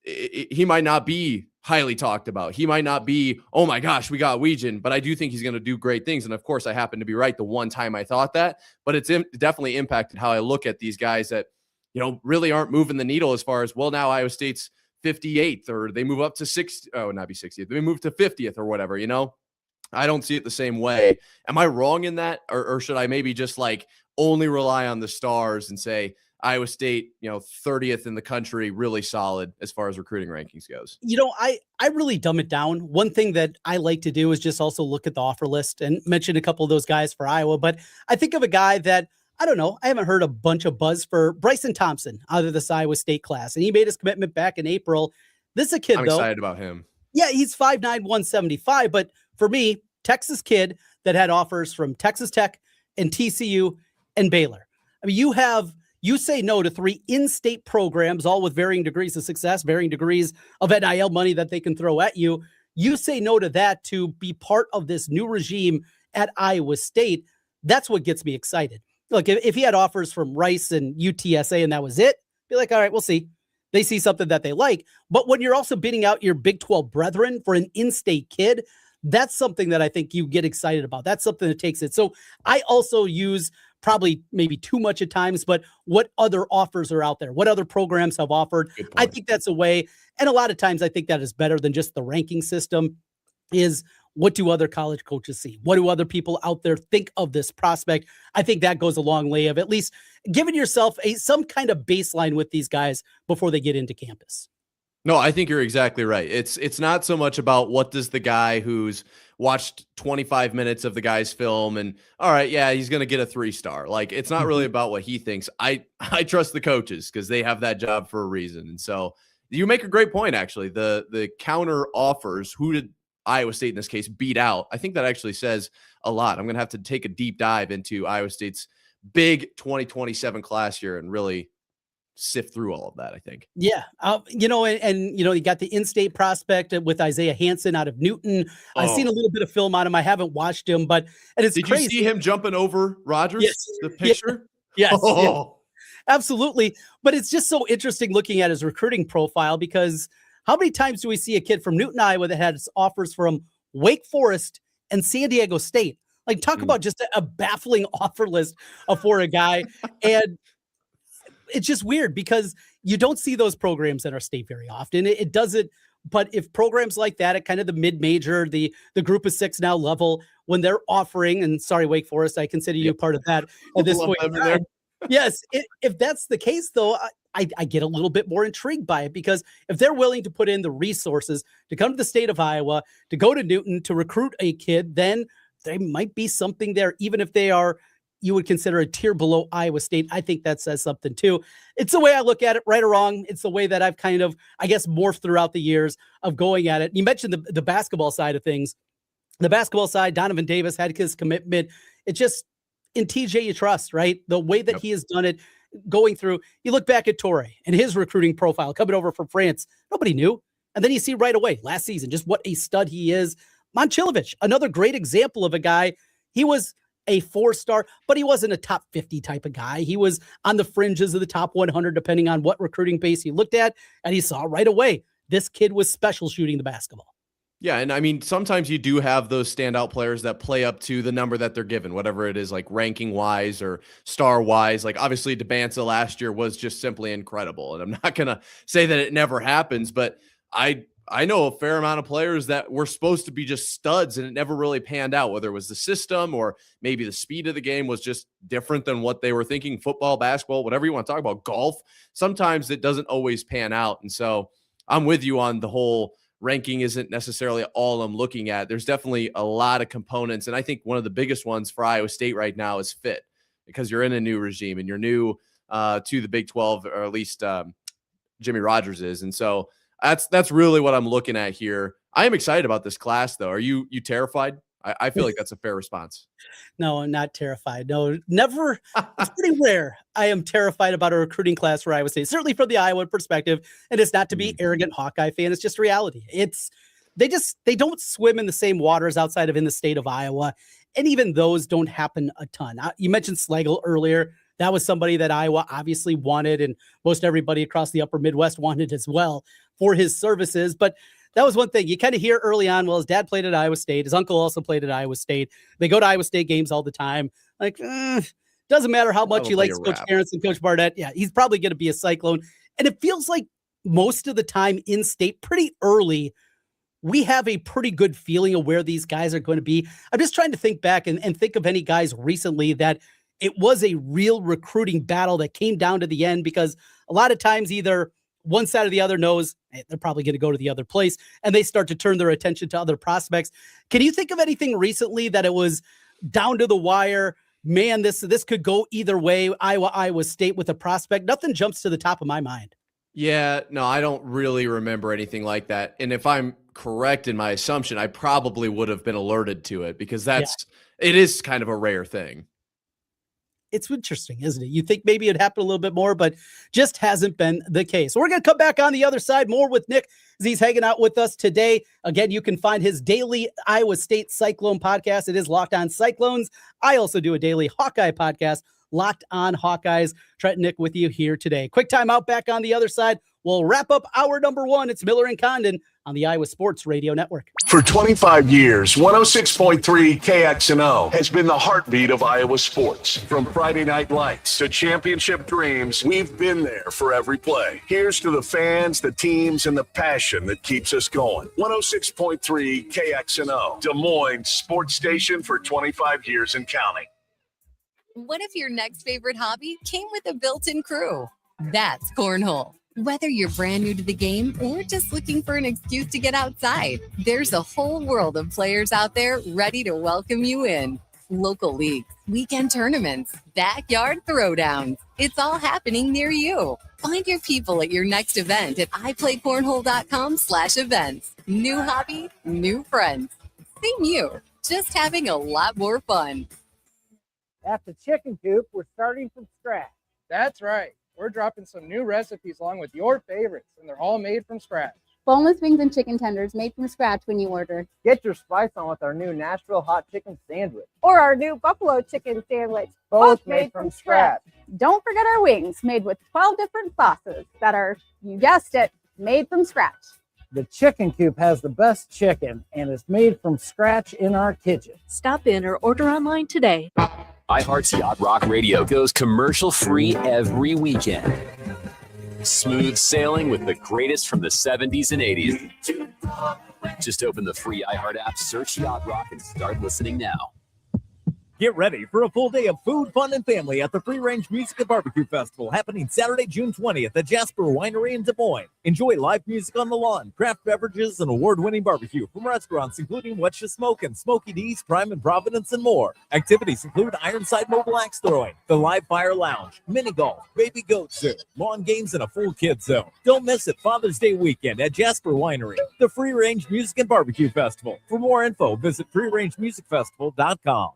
he might not be highly talked about. He might not be, oh my gosh, we got Weegan, but I do think he's going to do great things. And of course I happen to be right the one time I thought that, but it's definitely impacted how I look at these guys that, really aren't moving the needle as far as, well, now Iowa State's 58th, or they move up to 60th. Oh, not be 60th. They move to 50th or whatever, I don't see it the same way. Am I wrong in that? Or should I maybe just like only rely on the stars and say, Iowa State, 30th in the country, really solid as far as recruiting rankings goes? I really dumb it down. One thing that I like to do is just also look at the offer list and mention a couple of those guys for Iowa. But I think of a guy that, I don't know, I haven't heard a bunch of buzz for Bryson Thompson out of this Iowa State class. And he made his commitment back in April. This is a kid, I'm excited about him. Yeah, he's 5'9", 175. But for me, Texas kid that had offers from Texas Tech and TCU and Baylor. I mean, you say no to 3 in-state programs, all with varying degrees of success, varying degrees of NIL money that they can throw at you. You say no to that to be part of this new regime at Iowa State. That's what gets me excited. Look, if he had offers from Rice and UTSA and that was it, be like, all right, we'll see. They see something that they like. But when you're also bidding out your Big 12 brethren for an in-state kid, that's something that I think you get excited about. That's something that takes it. So I also use probably maybe too much at times, but what other offers are out there? What other programs have offered? I think that's a way. And a lot of times I think that is better than just the ranking system. Is what do other college coaches see? What do other people out there think of this prospect? I think that goes a long way of at least giving yourself some kind of baseline with these guys before they get into campus. No, I think you're exactly right. It's not so much about what does the guy who's watched 25 minutes of the guy's film and, all right, yeah, he's going to get a 3-star. Like, it's not really about what he thinks. I trust the coaches because they have that job for a reason. And so you make a great point, actually. The counter offers, who did Iowa State in this case beat out, I think that actually says a lot. I'm going to have to take a deep dive into Iowa State's big 2027 class here and really sift through all of that, I think. Yeah. You got the in-state prospect with Isaiah Hansen out of Newton. I've seen a little bit of film on him. I haven't watched him, but it's Did crazy. you see him jumping over Rodgers? Yes. The picture? Yes. Oh. Yes. Absolutely. But it's just so interesting looking at his recruiting profile, because how many times do we see a kid from Newton, Iowa that has offers from Wake Forest and San Diego State? Like, talk about just a baffling offer list for a guy. And it's just weird because you don't see those programs in our state very often. It doesn't. But if programs like that at kind of the mid-major, the group of 6 now level, when they're offering, and sorry, Wake Forest, I consider you part of that at this point. Yes. If that's the case, though, I get a little bit more intrigued by it, because if they're willing to put in the resources to come to the state of Iowa, to go to Newton, to recruit a kid, then there might be something there, even if they are, you would consider a tier below Iowa State. I think that says something too. It's the way I look at it, right or wrong. It's the way that I've kind of, I guess, morphed throughout the years of going at it. You mentioned the basketball side of things. The basketball side, Donovan Davis had his commitment. It just, in TJ you trust, right? The way that he has done it, going through, you look back at Torre and his recruiting profile coming over from France, nobody knew. And then you see right away last season, just what a stud he is. Momcilovic, another great example of a guy. He was a 4-star, but he wasn't a top 50 type of guy. He was on the fringes of the top 100, depending on what recruiting base he looked at. And he saw right away, this kid was special shooting the basketball. Yeah, and I mean, sometimes you do have those standout players that play up to the number that they're given, whatever it is, like ranking-wise or star-wise. Like, obviously, Debanza last year was just simply incredible, and I'm not going to say that it never happens, but I know a fair amount of players that were supposed to be just studs, and it never really panned out, whether it was the system or maybe the speed of the game was just different than what they were thinking. Football, basketball, whatever you want to talk about, golf, sometimes it doesn't always pan out, and so I'm with you on the whole ranking isn't necessarily all I'm looking at. There's definitely a lot of components. And I think one of the biggest ones for Iowa State right now is fit, because you're in a new regime and you're new to the Big 12, or at least Jimmy Rogers is. And so that's really what I'm looking at here. I am excited about this class, though. Are you terrified? I feel like that's a fair response. No, I'm not terrified. No, never. It's pretty rare. I am terrified about a recruiting class for Iowa State, certainly from the Iowa perspective. And it's not to be arrogant Hawkeye fan. It's just reality. They don't swim in the same waters outside of in the state of Iowa. And even those don't happen a ton. You mentioned Slagle earlier. That was somebody that Iowa obviously wanted, and most everybody across the upper Midwest wanted as well for his services. But that was one thing you kind of hear early on. Well, his dad played at Iowa State. His uncle also played at Iowa State. They go to Iowa State games all the time. Like, doesn't matter how much he likes Coach Ferentz and Coach Barnett. Yeah, he's probably going to be a Cyclone. And it feels like most of the time in state, pretty early, we have a pretty good feeling of where these guys are going to be. I'm just trying to think back and think of any guys recently that it was a real recruiting battle that came down to the end, because a lot of times either one side or the other knows they're probably going to go to the other place, and they start to turn their attention to other prospects. Can you think of anything recently that it was down to the wire? Man, this could go either way. Iowa State with a prospect. Nothing jumps to the top of my mind. Yeah, no, I don't really remember anything like that. And if I'm correct in my assumption, I probably would have been alerted to it, because it is kind of a rare thing. It's interesting, isn't it? You think maybe it happened a little bit more, but just hasn't been the case. We're going to come back on the other side more with Nick as he's hanging out with us today. Again, you can find his daily Iowa State Cyclone podcast. It is Locked On Cyclones. I also do a daily Hawkeye podcast, Locked On Hawkeyes. Trent and Nick with you here today. Quick time out, back on the other side. We'll wrap up hour number 1. It's Miller and Condon on the Iowa Sports Radio Network. For 25 years, 106.3 KXNO has been the heartbeat of Iowa sports. From Friday night lights to championship dreams, we've been there for every play. Here's to the fans, the teams, and the passion that keeps us going. 106.3 KXNO, Des Moines sports station for 25 years and counting. What if your next favorite hobby came with a built-in crew? That's cornhole. Whether you're brand new to the game or just looking for an excuse to get outside, there's a whole world of players out there ready to welcome you in. Local leagues, weekend tournaments, backyard throwdowns. It's all happening near you. Find your people at your next event at iPlayCornhole.com/events. New hobby, new friends. Same you, just having a lot more fun. At the Chicken Coop, we're starting from scratch. That's right. We're dropping some new recipes along with your favorites, and they're all made from scratch. Boneless wings and chicken tenders made from scratch when you order. Get your spice on with our new Nashville hot chicken sandwich. Or our new buffalo chicken sandwich. Both made from scratch. Don't forget our wings, made with 12 different sauces that are, you guessed it, made from scratch. The Chicken Coop has the best chicken and is made from scratch in our kitchen. Stop in or order online today. iHeart's Yacht Rock Radio goes commercial-free every weekend. Smooth sailing with the greatest from the 70s and 80s. Just open the free iHeart app, search Yacht Rock, and start listening now. Get ready for a full day of food, fun, and family at the Free Range Music and Barbecue Festival happening Saturday, June 20th at Jasper Winery in Des Moines. Enjoy live music on the lawn, craft beverages, and award-winning barbecue from restaurants including What's Ya Smokin', Smokey D's, Prime and Providence, and more. Activities include Ironside Mobile Axe Throwing, the Live Fire Lounge, mini golf, baby goat zoo, lawn games, and a full kids zone. Don't miss it Father's Day weekend at Jasper Winery, the Free Range Music and Barbecue Festival. For more info, visit freerangemusicfestival.com.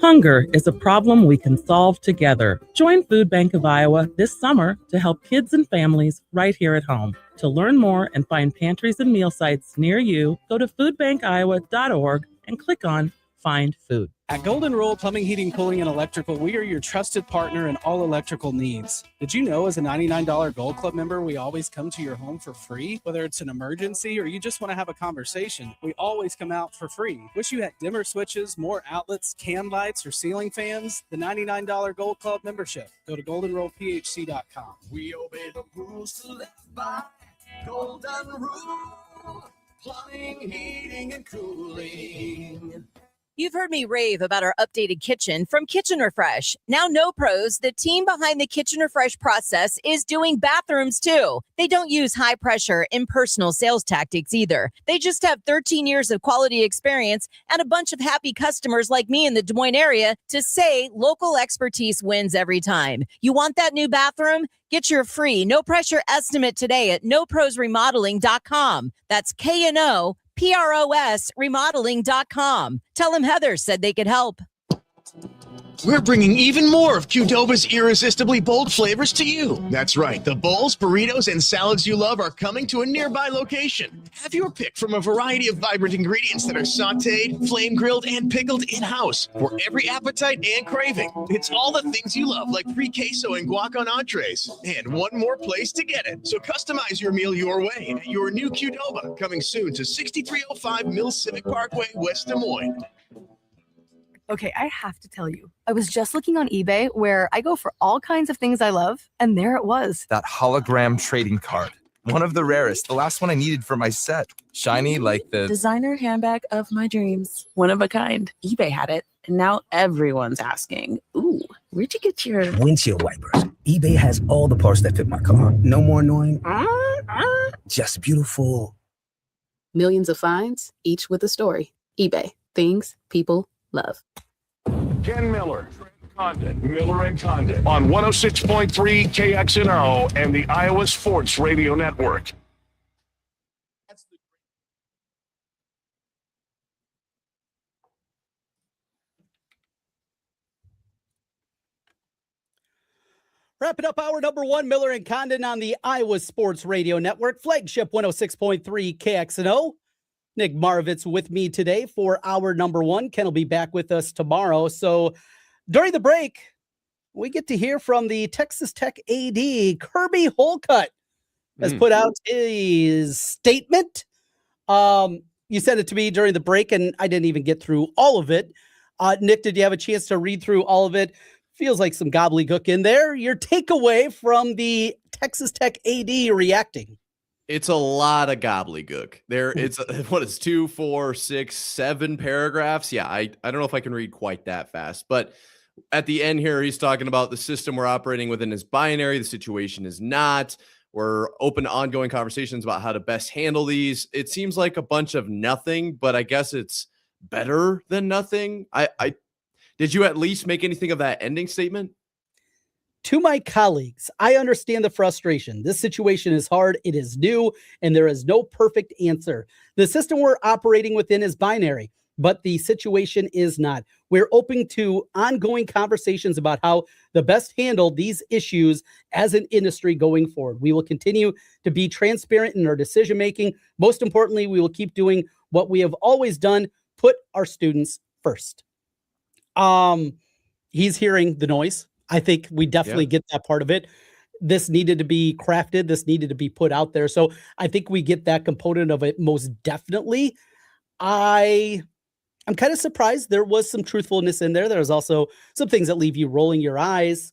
Hunger is a problem we can solve together. Join Food Bank of Iowa this summer to help kids and families right here at home. To learn more and find pantries and meal sites near you, go to foodbankiowa.org and click on Find Food. At Golden Rule Plumbing, Heating, Cooling, and Electrical, we are your trusted partner in all electrical needs. Did you know as a $99 Gold Club member, we always come to your home for free? Whether it's an emergency or you just want to have a conversation, we always come out for free. Wish you had dimmer switches, more outlets, can lights, or ceiling fans? The $99 Gold Club membership. Go to goldenrollphc.com. We obey the rules to live by. Golden Rule Plumbing, Heating, and Cooling. You've heard me rave about our updated kitchen from Kitchen Refresh. Now No Pros, the team behind the Kitchen Refresh process, is doing bathrooms too. They don't use high-pressure, impersonal sales tactics either. They just have 13 years of quality experience and a bunch of happy customers like me in the Des Moines area to say local expertise wins every time. You want that new bathroom? Get your free no-pressure estimate today at noprosremodeling.com. That's KNO PROS remodeling.com. Tell them Heather said they could help. We're bringing even more of Qdoba's irresistibly bold flavors to you. That's right. The bowls, burritos, and salads you love are coming to a nearby location. Have your pick from a variety of vibrant ingredients that are sautéed, flame-grilled, and pickled in-house for every appetite and craving. It's all the things you love, like free queso and guac on entrees. And one more place to get it. So customize your meal your way at your new Qdoba, coming soon to 6305 Mill Civic Parkway, West Des Moines. Okay, I have to tell you, I was just looking on eBay where I go for all kinds of things I love, and there it was. That hologram trading card. One of the rarest. The last one I needed for my set. Shiny like the designer handbag of my dreams. One of a kind. eBay had it, and now everyone's asking, ooh, where'd you get your windshield wipers? eBay has all the parts that fit my car. No more annoying. Just beautiful. Millions of finds, each with a story. eBay. Things people love. Ken Miller, Trent Condon, Miller and Condon on 106.3 KXNO and the Iowa Sports Radio Network. Wrapping up hour number one, Miller and Condon on the Iowa Sports Radio Network, flagship 106.3 KXNO. Nick Marovets with me today for hour number one. Ken will be back with us tomorrow. So during the break, we get to hear from the Texas Tech AD, Kirby Holcutt, has put out his statement. You sent it to me during the break, and I didn't even get through all of it. Nick, did you have a chance to read through all of it? Feels like some gobbledygook in there. Your takeaway from the Texas Tech AD reacting. It's a lot of gobbledygook. It's 2, 4, 6, 7 paragraphs. Yeah, I don't know if I can read quite that fast, but at the end here, he's talking about the system we're operating within is binary. The situation is not. We're open to ongoing conversations about how to best handle these. It seems like a bunch of nothing, but I guess it's better than nothing. Did you at least make anything of that ending statement? To my colleagues, I understand the frustration. This situation is hard, it is new, and there is no perfect answer. The system we're operating within is binary, but the situation is not. We're open to ongoing conversations about how the best handle these issues as an industry going forward. We will continue to be transparent in our decision-making. Most importantly, we will keep doing what we have always done, put our students first. He's hearing the noise. I think we definitely get that part of it. This needed to be crafted. This needed to be put out there. So I think we get that component of it most definitely. I'm kind of surprised there was some truthfulness in there. There's also some things that leave you rolling your eyes.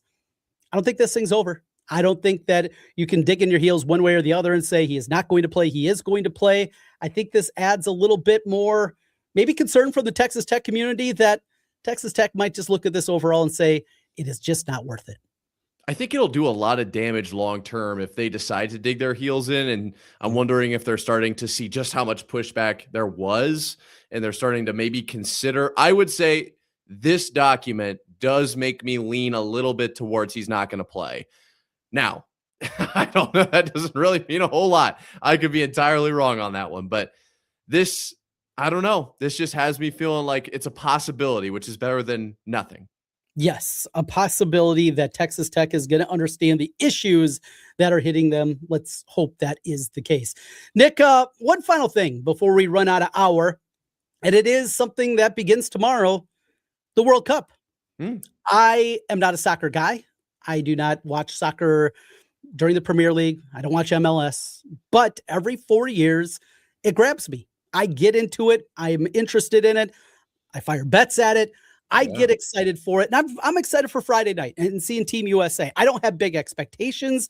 I don't think this thing's over. I don't think that you can dig in your heels one way or the other and say he is not going to play. He is going to play. I think this adds a little bit more, maybe concern from the Texas Tech community that Texas Tech might just look at this overall and say, it is just not worth it. I think it'll do a lot of damage long-term if they decide to dig their heels in. And I'm wondering if they're starting to see just how much pushback there was. And they're starting to maybe consider, I would say this document does make me lean a little bit towards he's not going to play. Now, I don't know. That doesn't really mean a whole lot. I could be entirely wrong on that one. But this, I don't know. This just has me feeling like it's a possibility, which is better than nothing. Yes, a possibility that Texas Tech is going to understand the issues that are hitting them. Let's hope that is the case. Nick, one final thing before we run out of hour, and it is something that begins tomorrow, the World Cup. I am not a soccer guy. I do not watch soccer during the Premier League. I don't watch MLS, but every 4 years it grabs me. I get into it. I'm interested in it. I fire bets at it. I get excited for it. And I'm excited for Friday night and seeing Team USA. I don't have big expectations.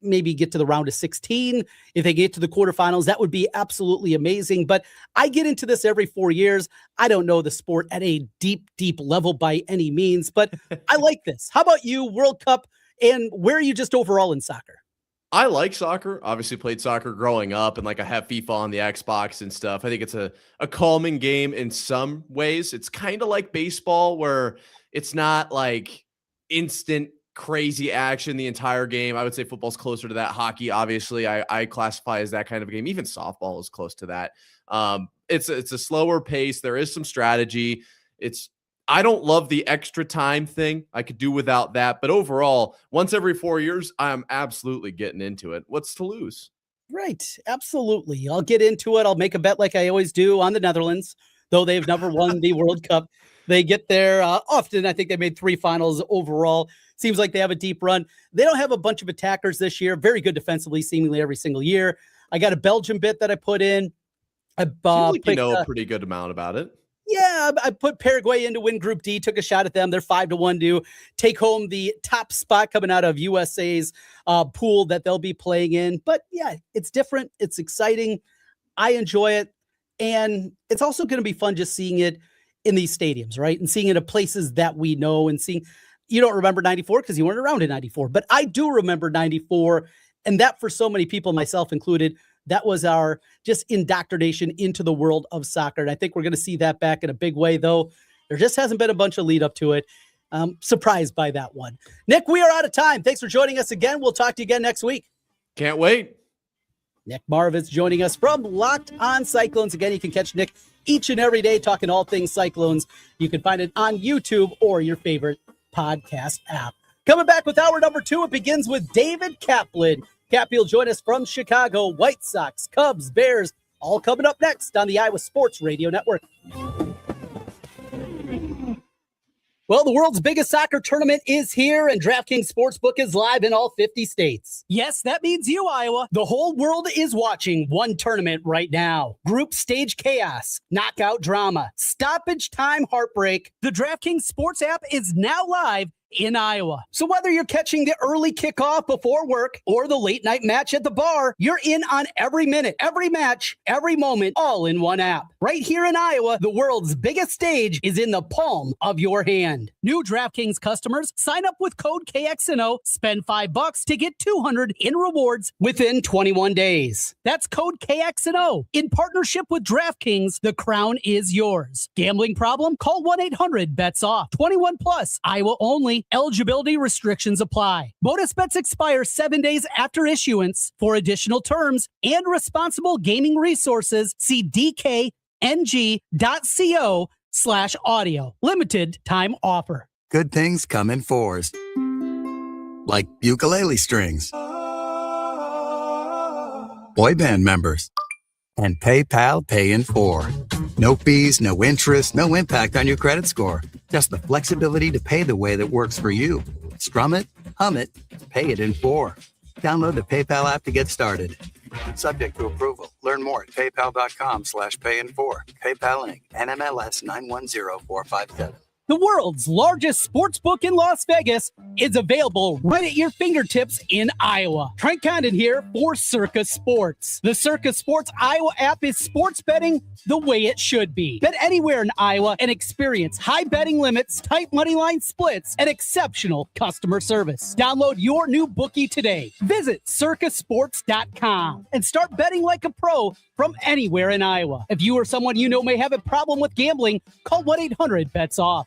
Maybe get to the round of 16. If they get to the quarterfinals, that would be absolutely amazing. But I get into this every 4 years. I don't know the sport at a deep, deep level by any means, but I like this. How about you, World Cup? And where are you just overall in soccer? I like soccer. Obviously played soccer growing up, and like I have FIFA on the Xbox and stuff. I think it's a calming game in some ways. It's kind of like baseball where it's not like instant crazy action the entire game. I would say football's closer to that. Hockey, obviously, I classify as that kind of a game. Even softball is close to that. It's a slower pace. There is some strategy. I don't love the extra time thing. I could do without that. But overall, once every 4 years, I'm absolutely getting into it. What's to lose? Right. Absolutely. I'll get into it. I'll make a bet like I always do on the Netherlands, though they've never won the World Cup. They get there often. I think they made 3 finals overall. Seems like they have a deep run. They don't have a bunch of attackers this year. Very good defensively, seemingly every single year. I got a Belgium bit that I put in. Seems like you know a pretty good amount about it. Yeah, I put Paraguay in to win Group D, took a shot at them. They're 5-1 to take home the top spot coming out of USA's pool that they'll be playing in. But yeah, it's different. It's exciting. I enjoy it. And it's also going to be fun just seeing it in these stadiums, right? And seeing it at places that we know and seeing, you don't remember 94 because you weren't around in 94, but I do remember 94. And that for so many people, myself included, that was our just indoctrination into the world of soccer. And I think we're going to see that back in a big way, though. There just hasn't been a bunch of lead up to it. Surprised by that one. Nick, we are out of time. Thanks for joining us again. We'll talk to you again next week. Can't wait. Nick Marovets joining us from Locked On Cyclones. Again, you can catch Nick each and every day talking all things Cyclones. You can find it on YouTube or your favorite podcast app. Coming back with hour number 2, it begins with David Kaplan. Cappy will join us from Chicago. White Sox, Cubs, Bears, all coming up next on the Iowa Sports Radio Network. Well, the world's biggest soccer tournament is here, and DraftKings Sportsbook is live in all 50 states. Yes, that means you, Iowa. The whole world is watching one tournament right now. Group stage chaos, knockout drama, stoppage time heartbreak. The DraftKings Sports app is now live in Iowa. So whether you're catching the early kickoff before work or the late night match at the bar, you're in on every minute, every match, every moment, all in one app. Right here in Iowa, the world's biggest stage is in the palm of your hand. New DraftKings customers, sign up with code KXNO, spend $5 to get $200 in rewards within 21 days. That's code KXNO. In partnership with DraftKings, the crown is yours. Gambling problem? Call 1-800-BETS-OFF. 21 plus, Iowa only. only. Eligibility restrictions apply. Bonus bets expire 7 days after issuance. For additional terms and responsible gaming resources, see dkng.co/audio. Limited time offer. Good things come in fours. Like ukulele strings. Boy band members. And PayPal Pay in 4. No fees, no interest, no impact on your credit score. Just the flexibility to pay the way that works for you. Strum it, hum it, pay it in 4. Download the PayPal app to get started. Subject to approval. Learn more at paypal.com/payin4. PayPal Inc. NMLS 910457. The world's largest sports book in Las Vegas is available right at your fingertips in Iowa. Trent Condon here for Circa Sports. The Circa Sports Iowa app is sports betting the way it should be. Bet anywhere in Iowa and experience high betting limits, tight money line splits, and exceptional customer service. Download your new bookie today. Visit circasports.com and start betting like a pro from anywhere in Iowa. If you or someone you know may have a problem with gambling, call 1-800-BETS-OFF.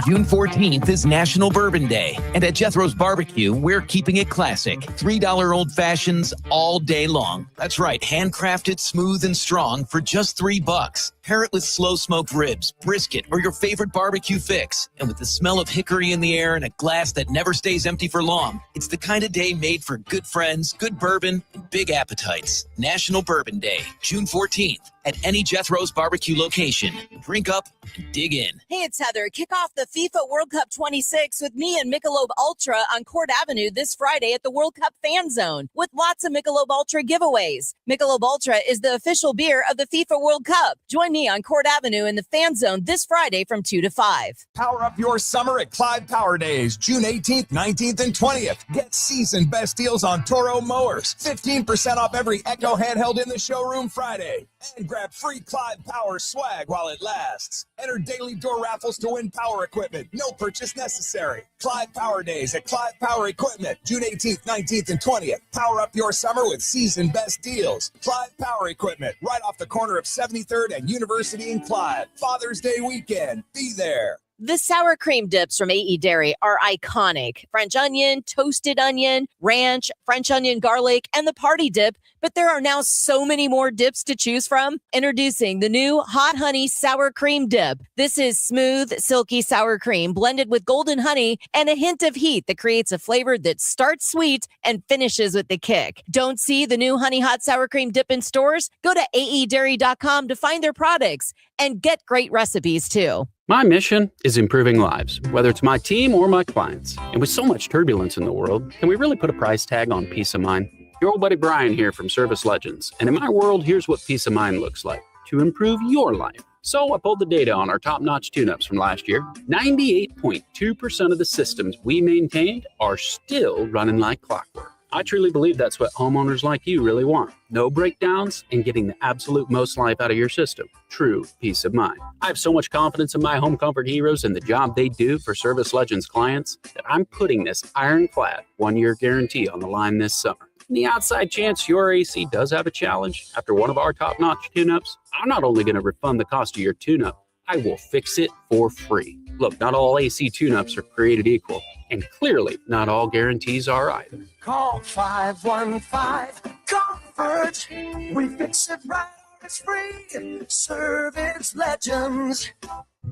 June 14th is National Bourbon Day, and at Jethro's Barbecue, we're keeping it classic. $3 old fashions all day long. That's right, handcrafted, smooth, and strong for just $3. Pair it with slow-smoked ribs, brisket, or your favorite barbecue fix. And with the smell of hickory in the air and a glass that never stays empty for long, it's the kind of day made for good friends, good bourbon, and big appetites. National Bourbon Day, June 14th, at any Jethro's Barbecue location. Drink up and dig in. Hey, it's Heather. Kick off the FIFA World Cup 26 with me and Michelob Ultra on Court Avenue this Friday at the World Cup Fan Zone with lots of Michelob Ultra giveaways. Michelob Ultra is the official beer of the FIFA World Cup. Join me on Court Avenue in the Fan Zone this Friday from 2 to 5. Power up your summer at Clyde Power Days, June 18th, 19th, and 20th. Get season best deals on Toro mowers. 15% off every Echo handheld in the showroom Friday. And grab free Clyde Power swag while it lasts. Enter daily door raffles to win power equipment. No purchase necessary. Clyde Power Days at Clyde Power Equipment, June 18th, 19th, and 20th. Power up your summer with season best deals. Clyde Power Equipment, right off the corner of 73rd and University in Clyde. Father's Day weekend. Be there. The sour cream dips from AE Dairy are iconic. French onion, toasted onion, ranch, French onion garlic, and the party dip. But there are now so many more dips to choose from. Introducing the new Hot Honey Sour Cream Dip. This is smooth, silky sour cream blended with golden honey and a hint of heat that creates a flavor that starts sweet and finishes with a kick. Don't see the new Honey Hot Sour Cream Dip in stores? Go to aedairy.com to find their products and get great recipes too. My mission is improving lives, whether it's my team or my clients. And with so much turbulence in the world, can we really put a price tag on peace of mind? Your old buddy Brian here from Service Legends. And in my world, here's what peace of mind looks like to improve your life. So I pulled the data on our top-notch tune-ups from last year. 98.2% of the systems we maintained are still running like clockwork. I truly believe that's what homeowners like you really want. No breakdowns and getting the absolute most life out of your system. True peace of mind. I have so much confidence in my home comfort heroes and the job they do for Service Legends clients that I'm putting this ironclad 1-year guarantee on the line this summer. In the outside chance your AC does have a challenge after one of our top-notch tune-ups, I'm not only going to refund the cost of your tune-up, I will fix it for free. Look, not all AC tune-ups are created equal, and clearly not all guarantees are either. Call 515-COMFORT. We fix it right. It's free. Service Legends.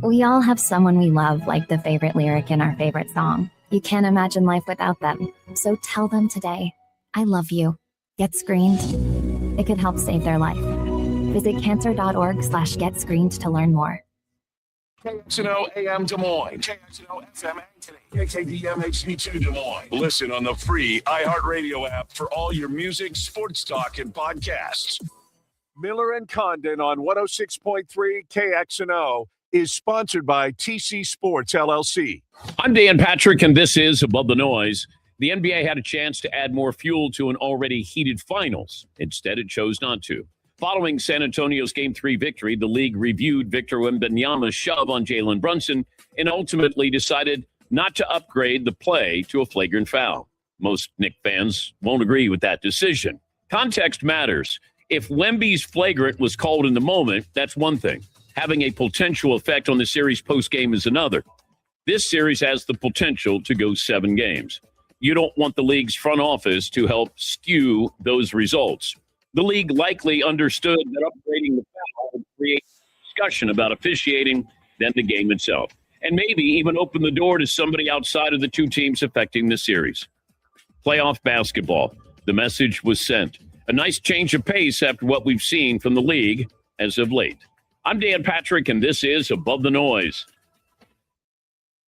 We all have someone we love, like the favorite lyric in our favorite song. You can't imagine life without them. So tell them today, I love you. Get screened. It could help save their life. Visit cancer.org/getscreened to learn more. KXNO AM Des Moines, KXNO FM Anthony, KKDM HD2 Des Moines. Listen on the free iHeartRadio app for all your music, sports talk, and podcasts. Miller and Condon on 106.3 KXNO is sponsored by TC Sports, LLC. I'm Dan Patrick, and this is Above the Noise. The NBA had a chance to add more fuel to an already heated finals. Instead, it chose not to. Following San Antonio's Game 3 victory, the league reviewed Victor Wembanyama's shove on Jalen Brunson and ultimately decided not to upgrade the play to a flagrant foul. Most Knicks fans won't agree with that decision. Context matters. If Wemby's flagrant was called in the moment, that's one thing. Having a potential effect on the series postgame is another. This series has the potential to go 7 games. You don't want the league's front office to help skew those results. The league likely understood that upgrading the foul would create discussion about officiating than the game itself, and maybe even open the door to somebody outside of the two teams affecting the series. Playoff basketball. The message was sent. A nice change of pace after what we've seen from the league as of late. I'm Dan Patrick, and this is Above the Noise.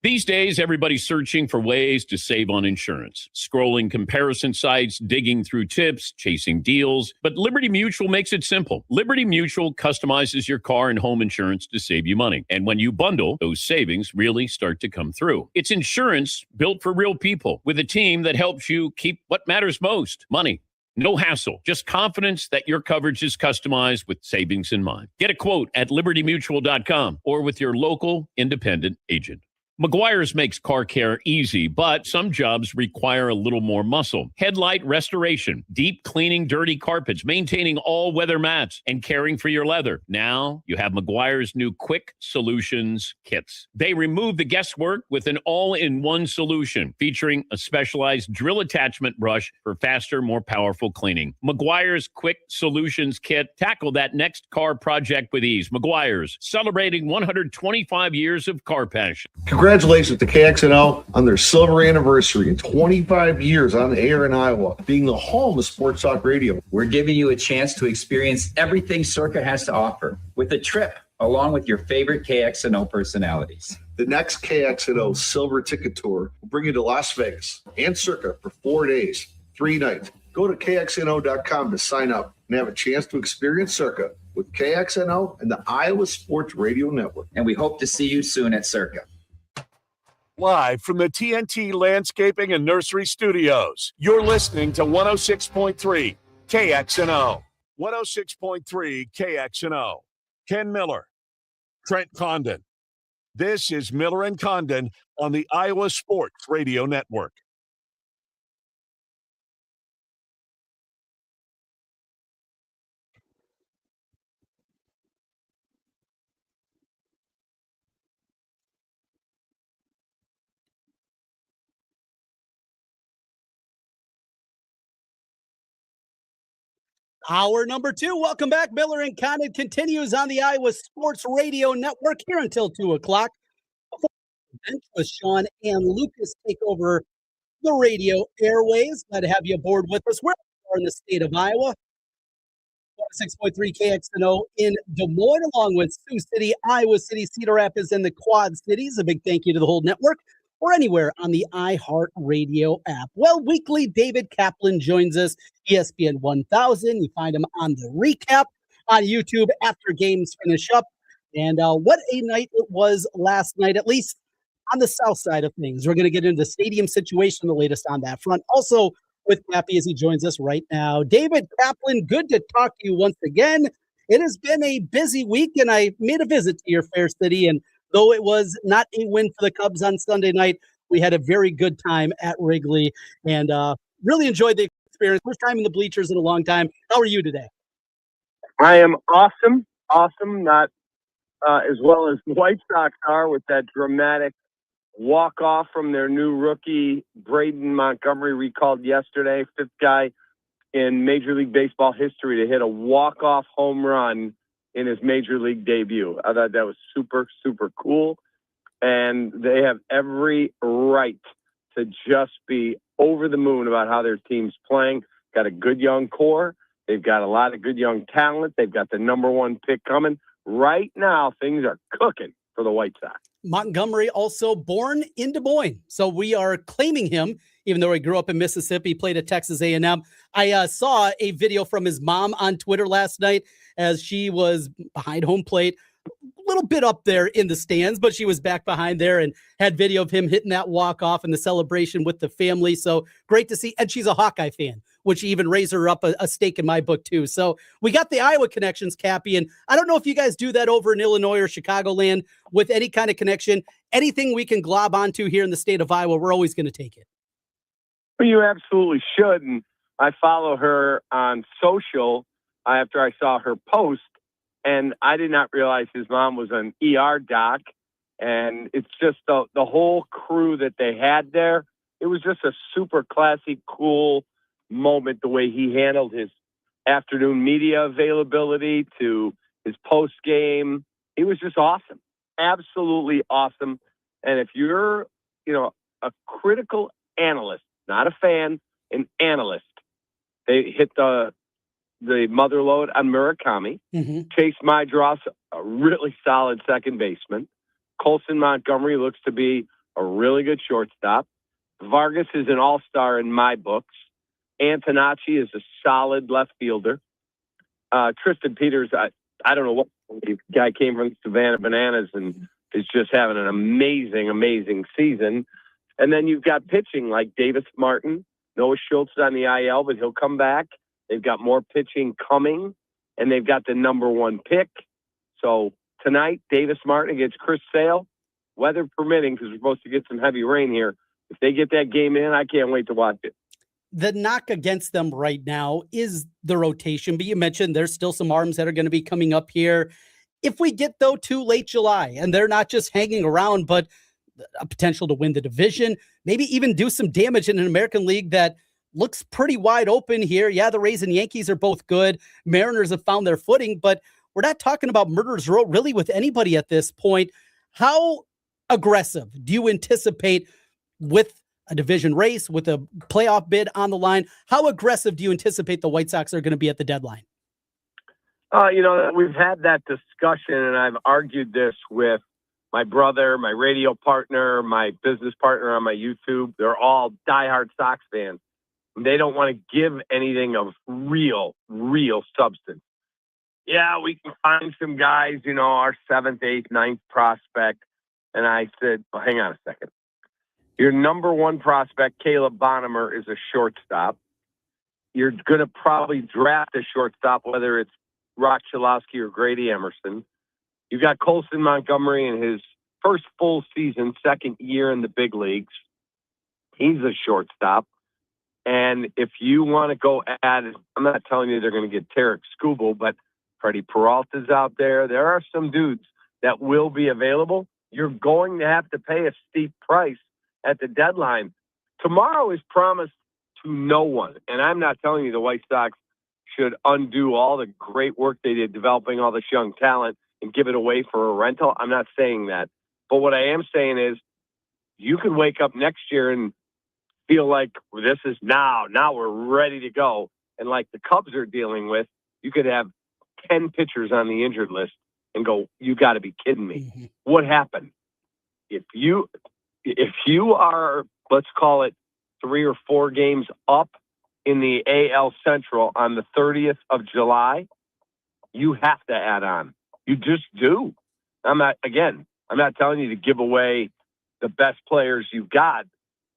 These days, everybody's searching for ways to save on insurance, scrolling comparison sites, digging through tips, chasing deals. But Liberty Mutual makes it simple. Liberty Mutual customizes your car and home insurance to save you money. And when you bundle, those savings really start to come through. It's insurance built for real people with a team that helps you keep what matters most, money. No hassle, just confidence that your coverage is customized with savings in mind. Get a quote at libertymutual.com or with your local independent agent. Meguiar's makes car care easy, but some jobs require a little more muscle. Headlight restoration, deep cleaning dirty carpets, maintaining all-weather mats, and caring for your leather. Now you have Meguiar's new Quick Solutions kits. They remove the guesswork with an all-in-one solution featuring a specialized drill attachment brush for faster, more powerful cleaning. Meguiar's Quick Solutions kit. Tackle that next car project with ease. Meguiar's, celebrating 125 years of car passion. Congratulations to KXNO on their silver anniversary and 25 years on the air in Iowa, being the home of sports talk radio. We're giving you a chance to experience everything Circa has to offer with a trip along with your favorite KXNO personalities. The next KXNO Silver Ticket Tour will bring you to Las Vegas and Circa for 4 days, 3 nights. Go to KXNO.com to sign up and have a chance to experience Circa with KXNO and the Iowa Sports Radio Network. And we hope to see you soon at Circa. Live from the TNT Landscaping and Nursery Studios, you're listening to 106.3 KXNO. 106.3 KXNO. Ken Miller, Trent Condon. This is Miller and Condon on the Iowa Sports Radio Network. Hour number 2. Welcome back. Miller and Condon continues on the Iowa Sports Radio Network here until 2 o'clock. Before the bench with Sean and Lucas take over the radio airways. Glad to have you aboard with us. We're in the state of Iowa. 6.3 KXNO in Des Moines, along with Sioux City, Iowa City, Cedar Rapids, and the Quad Cities. A big thank you to the whole network, or anywhere on the iHeartRadio app. Well, weekly, David Kaplan joins us, ESPN 1000. You find him on the recap on YouTube after games finish up. And what a night it was last night, at least on the south side of things. We're going to get into the stadium situation, the latest on that front. Also with Cappy as he joins us right now. David Kaplan, good to talk to you once again. It has been a busy week, and I made a visit to your fair city, and though it was not a win for the Cubs on Sunday night, we had a very good time at Wrigley and really enjoyed the experience. First time in the bleachers in a long time. How are you today? I am awesome. Not as well as the White Sox are with that dramatic walk-off from their new rookie, Braden Montgomery, recalled yesterday, 5th guy in Major League Baseball history to hit a walk-off home run in his Major League debut. I thought that was super, super cool. And they have every right to just be over the moon about how their team's playing. Got a good young core. They've got a lot of good young talent. They've got the number 1 pick coming. Right now, things are cooking for the White Sox. Montgomery also born in Des Moines, so we are claiming him, even though he grew up in Mississippi, played at Texas A&M. I saw a video from his mom on Twitter last night as she was behind home plate, a little bit up there in the stands, but she was back behind there and had video of him hitting that walk-off and the celebration with the family. So great to see. And she's a Hawkeye fan, which even raised her up a stake in my book too. So we got the Iowa connections, Cappy, and I don't know if you guys do that over in Illinois or Chicagoland with any kind of connection. Anything we can glob onto here in the state of Iowa, we're always going to take it. Well, you absolutely should. And I follow her on social after I saw her post, and I did not realize his mom was an ER doc. And it's just the whole crew that they had there. It was just a super classy, cool moment, the way he handled his afternoon media availability to his post game. It was just awesome. Absolutely awesome. And if you're, a critical analyst, not a fan, an analyst, they hit the mother load on Murakami. Chase Maedross, a really solid second baseman. Colson Montgomery looks to be a really good shortstop. Vargas is an all-star in my books. Antonacci is a solid left fielder. Tristan Peters, I don't know what guy came from Savannah Bananas and is just having an amazing, amazing season. And then you've got pitching like Davis Martin. Noah Schultz on the IL, but he'll come back. They've got more pitching coming, and they've got the number 1 pick. So tonight, Davis Martin against Chris Sale, weather permitting, because we're supposed to get some heavy rain here. If they get that game in, I can't wait to watch it. The knock against them right now is the rotation, but you mentioned there's still some arms that are going to be coming up here. If we get, though, to late July, and they're not just hanging around, but a potential to win the division, maybe even do some damage in an American League that looks pretty wide open here. Yeah, the Rays and Yankees are both good. Mariners have found their footing, but we're not talking about murderer's row really with anybody at this point. How aggressive do you anticipate with a division race, with a playoff bid on the line? How aggressive do you anticipate the White Sox are going to be at the deadline? We've had that discussion, and I've argued this with my brother, my radio partner, my business partner on my YouTube. They're all diehard Sox fans. They don't want to give anything of real substance. Yeah, we can find some guys, our 7th, 8th, 9th prospect. And I said, well, hang on a second. Your number 1 prospect, Caleb Bonnemer, is a shortstop. You're going to probably draft a shortstop, whether it's Rock Chalowski or Grady Emerson. You've got Colson Montgomery in his first full season, 2nd year in the big leagues. He's a shortstop. And if you want to go add, I'm not telling you they're going to get Tarek Skubal, but Freddie Peralta's out there. There are some dudes that will be available. You're going to have to pay a steep price at the deadline. Tomorrow is promised to no one. And I'm not telling you the White Sox should undo all the great work they did developing all this young talent and give it away for a rental. I'm not saying that. But what I am saying is you could wake up next year and feel like this is now we're ready to go. And like the Cubs are dealing with, you could have 10 pitchers on the injured list and go, you got to be kidding me. Mm-hmm. What happened? If you are, let's call it 3 or 4 games up in the AL Central on the 30th of July, you have to add on. You just do. I'm not telling you to give away the best players you've got,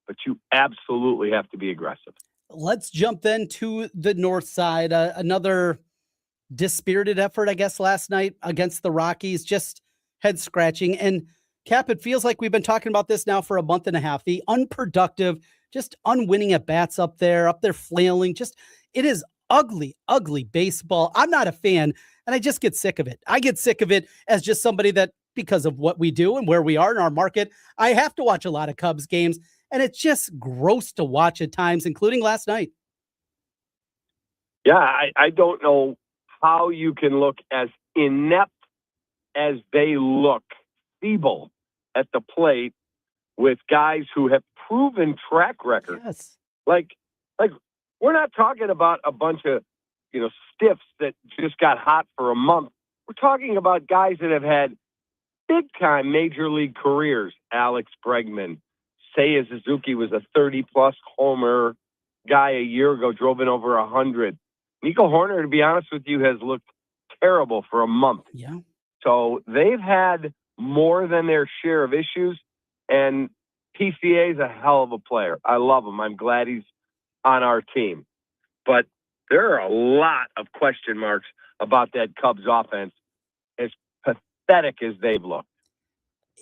but you absolutely have to be aggressive. Let's jump then to the north side. Another dispirited effort, I guess, last night against the Rockies, just head scratching. And Cap, it feels like we've been talking about this now for a month and a half. The unproductive, just unwinning at bats up there flailing. Just, it is ugly, ugly baseball. I'm not a fan, and I just get sick of it. I get sick of it as just somebody that, because of what we do and where we are in our market, I have to watch a lot of Cubs games, and it's just gross to watch at times, including last night. Yeah, I don't know how you can look as inept as they look, feeble at the plate with guys who have proven track records. Yes. Like we're not talking about a bunch of, stiffs that just got hot for a month. We're talking about guys that have had big-time major league careers. Alex Bregman, Seiya Suzuki was a 30-plus homer guy a year ago, drove in over 100. Nico Horner, to be honest with you, has looked terrible for a month. Yeah. So they've had more than their share of issues, and PCA is a hell of a player. I love him. I'm glad he's on our team. But there are a lot of question marks about that Cubs offense, as pathetic as they've looked.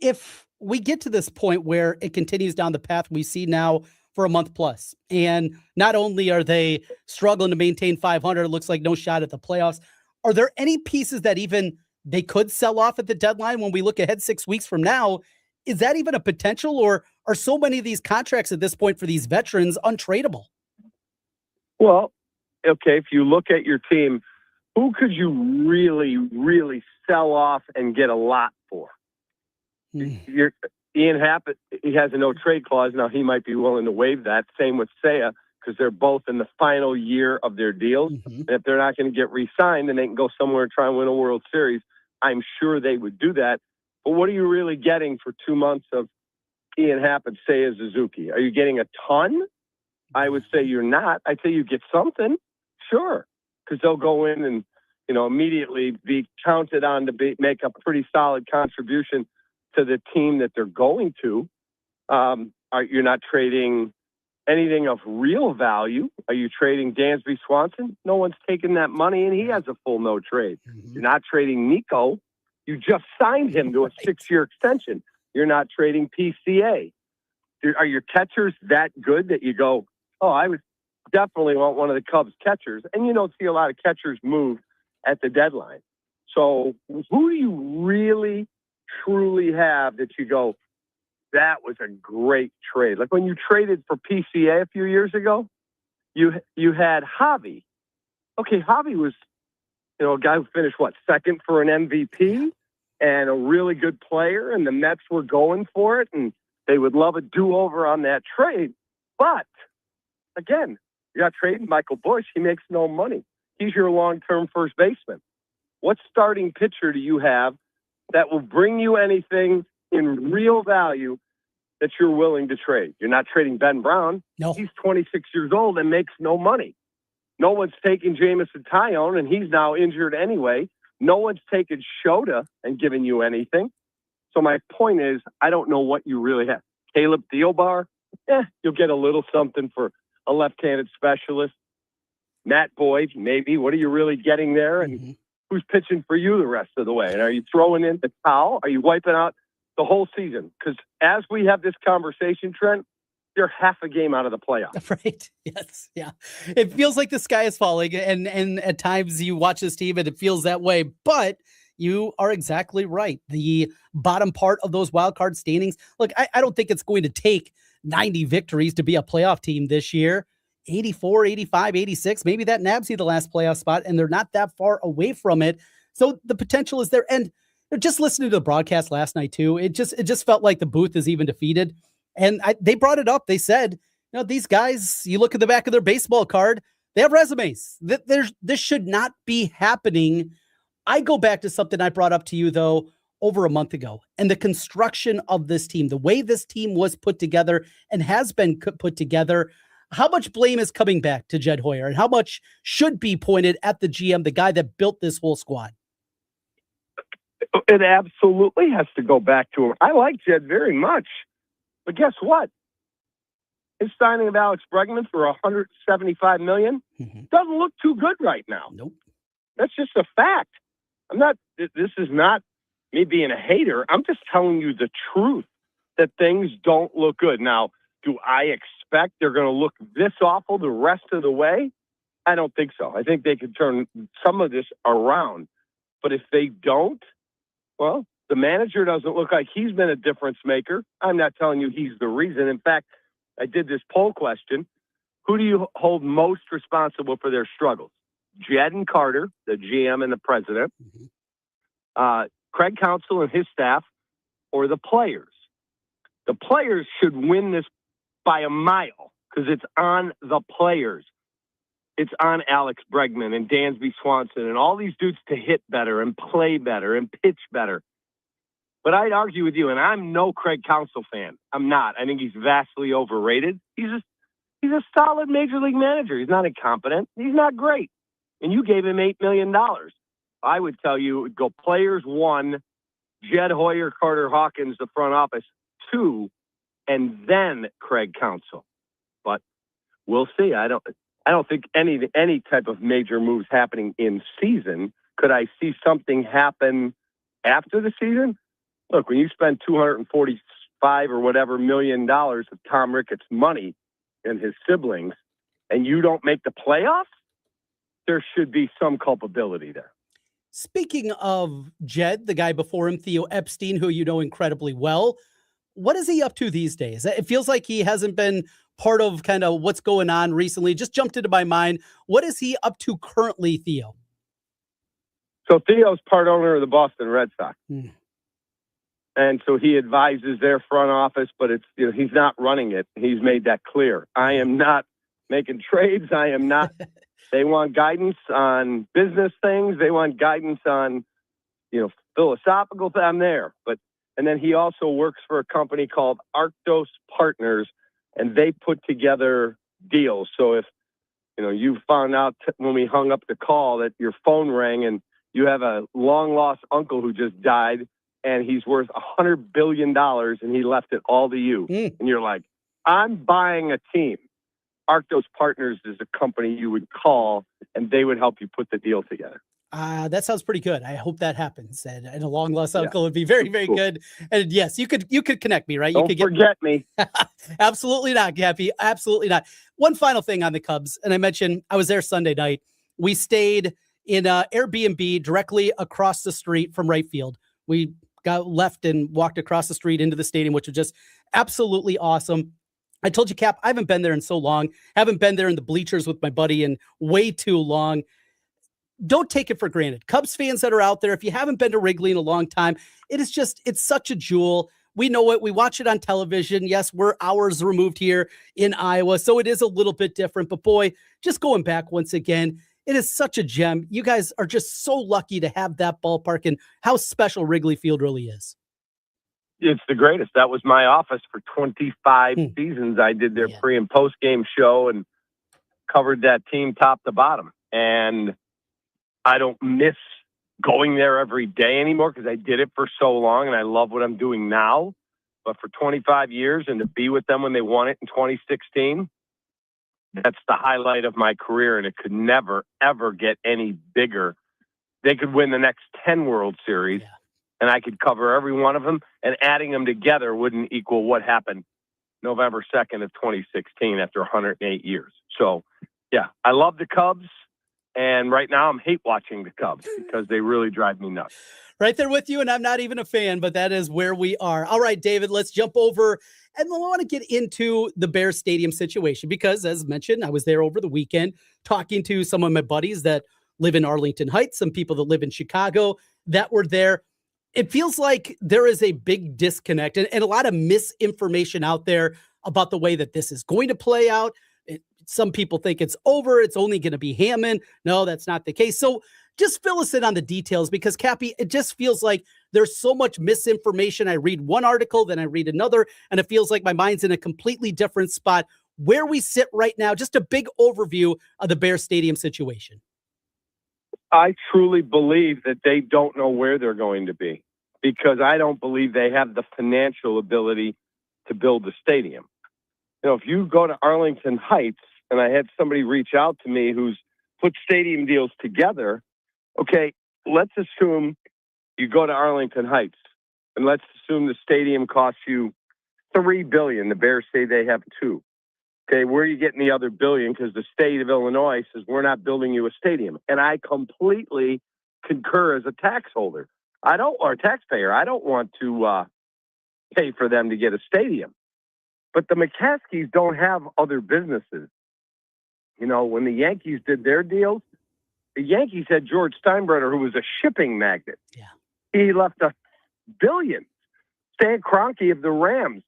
If we get to this point where it continues down the path we see now for a month plus, and not only are they struggling to maintain 500, it looks like no shot at the playoffs, are there any pieces that even they could sell off at the deadline when we look ahead 6 weeks from now. Is that even a potential, or are so many of these contracts at this point for these veterans untradeable? Well, okay, if you look at your team, who could you really, really sell off and get a lot for? Ian Happ, he has a no-trade clause. Now, he might be willing to waive that. Same with Seiya, because they're both in the final year of their deals. And if they're not going to get re-signed and they can go somewhere and try and win a World Series, I'm sure they would do that. But what are you really getting for 2 months of Ian Happ and Seiya Suzuki? Are you getting a ton? I would say you're not. I'd say you get something, sure, because they'll go in and, immediately be counted on to make a pretty solid contribution to the team that they're going to. You're not trading anything of real value. Are you trading Dansby Swanson? No one's taking that money, and he has a full no trade. You're not trading Nico. You just signed him to a 6-year extension. You're not trading PCA. Are your catchers that good that you go, oh, I would definitely want one of the Cubs catchers? And you don't see a lot of catchers move at the deadline. So who do you really, truly have that you go, that was a great trade? Like when you traded for PCA a few years ago, you had Javi. Okay, Javi was, a guy who finished, second for an MVP and a really good player, and the Mets were going for it, and they would love a do-over on that trade. But, again, you're not trading Michael Busch. He makes no money. He's your long-term first baseman. What starting pitcher do you have that will bring you anything in real value that you're willing to trade? You're not trading Ben Brown. No. He's 26 years old and makes no money. No one's taking Jameson Taillon, and he's now injured anyway. No one's taken Shota and given you anything. So my point is, I don't know what you really have. Caleb Thielbar, you'll get a little something for a left-handed specialist. Matt Boyd, maybe. What are you really getting there? And who's pitching for you the rest of the way? And are you throwing in the towel? Are you wiping out the whole season? Because as we have this conversation, Trent, they're half a game out of the playoffs. Right. Yes. Yeah. It feels like the sky is falling, and at times you watch this team and it feels that way, but you are exactly right. The bottom part of those wild card standings. Look, I don't think it's going to take 90 victories to be a playoff team this year. 84, 85, 86, maybe that nabs you the last playoff spot, and they're not that far away from it. So the potential is there. And just listening to the broadcast last night too, it just felt like the booth is even defeated. And they brought it up. They said, these guys, you look at the back of their baseball card, they have resumes. This should not be happening. I go back to something I brought up to you, though, over a month ago, and the construction of this team, the way this team was put together and has been put together. How much blame is coming back to Jed Hoyer, and how much should be pointed at the GM, the guy that built this whole squad? It absolutely has to go back to him. I like Jed very much. But guess what? His signing of Alex Bregman for $175 million doesn't look too good right now. Nope. That's just a fact. This is not me being a hater. I'm just telling you the truth that things don't look good. Now, do I expect they're going to look this awful the rest of the way? I don't think so. I think they could turn some of this around. But if they don't, well, the manager doesn't look like he's been a difference maker. I'm not telling you he's the reason. In fact, I did this poll question. Who do you hold most responsible for their struggles? Jed and Carter, the GM and the president, Craig Counsell and his staff, or the players? The players should win this by a mile because it's on the players. It's on Alex Bregman and Dansby Swanson and all these dudes to hit better and play better and pitch better. But I'd argue with you, and I'm no Craig Counsell fan. I'm not. I think he's vastly overrated. He's a solid major league manager. He's not incompetent. He's not great. And you gave him $8 million. I would tell you it would go players 1, Jed Hoyer, Carter Hawkins, the front office 2, and then Craig Counsell. But we'll see. I don't think any type of major moves happening in season. Could I see something happen after the season? Look, when you spend $245 or whatever $1 million of Tom Ricketts' money and his siblings, and you don't make the playoffs, there should be some culpability there. Speaking of Jed, the guy before him, Theo Epstein, who you know incredibly well, what is he up to these days? It feels like he hasn't been part of kind of what's going on recently. Just jumped into my mind. What is he up to currently, Theo? So Theo's part owner of the Boston Red Sox. And so he advises their front office, but it's, he's not running it. He's made that clear. I am not making trades. I am not. They want guidance on business things. They want guidance on, philosophical. I'm there. And then he also works for a company called Arctos Partners, and they put together deals. So if, you found out when we hung up the call that your phone rang and you have a long lost uncle who just died and he's worth $100 billion and he left it all to you. And you're like, I'm buying a team. Arctos Partners is a company you would call and they would help you put the deal together. That sounds pretty good. I hope that happens. And a long lost uncle would be very, very good. And yes, you could connect me, right? Don't forget me. Absolutely not, Gappy. Absolutely not. One final thing on the Cubs. And I mentioned I was there Sunday night. We stayed in Airbnb directly across the street from right field. We got left and walked across the street into the stadium, which was just absolutely awesome. I told you, Cap, I haven't been there in so long. Haven't been there in the bleachers with my buddy in way too long. Don't take it for granted. Cubs fans that are out there, if you haven't been to Wrigley in a long time, it's such a jewel. We know it. We watch it on television. Yes, we're hours removed here in Iowa, so it is a little bit different. But boy, just going back once again, it is such a gem. You guys are just so lucky to have that ballpark and how special Wrigley Field really is. It's the greatest. That was my office for 25 seasons. I did their pre and post game show and covered that team top to bottom. And I don't miss going there every day anymore because I did it for so long and I love what I'm doing now. But for 25 years and to be with them when they won it in 2016, that's the highlight of my career. And it could never, ever get any bigger. They could win the next 10 World Series. And I could cover every one of them, and adding them together wouldn't equal what happened November 2nd of 2016 after 108 years. So, yeah, I love the Cubs, and right now I'm hate watching the Cubs because they really drive me nuts. Right there with you, and I'm not even a fan, but that is where we are. All right, David, let's jump over, and we want to get into the Bears Stadium situation because, as mentioned, I was there over the weekend talking to some of my buddies that live in Arlington Heights, some people that live in Chicago that were there. It feels like there is a big disconnect and a lot of misinformation out there about the way that this is going to play out. Some people think it's over. It's only going to be Hammond. No, that's not the case. So just fill us in on the details because, Cappy, it just feels like there's so much misinformation. I read one article, then I read another, and it feels like my mind's in a completely different spot. Where we sit right now, just a big overview of the Bears Stadium situation. I truly believe that they don't know where they're going to be because I don't believe they have the financial ability to build the stadium. If you go to Arlington Heights, and I had somebody reach out to me who's put stadium deals together, okay, let's assume you go to Arlington Heights, and let's assume the stadium costs you $3 billion. The Bears say they have $2 billion. Okay, where are you getting the other $1 billion? Because the state of Illinois says we're not building you a stadium. And I completely concur as a taxpayer. I don't want to pay for them to get a stadium. But the McCaskies don't have other businesses. When the Yankees did their deals, the Yankees had George Steinbrenner, who was a shipping magnate. Yeah. He left $1 billion. Stan Kroenke of the Rams,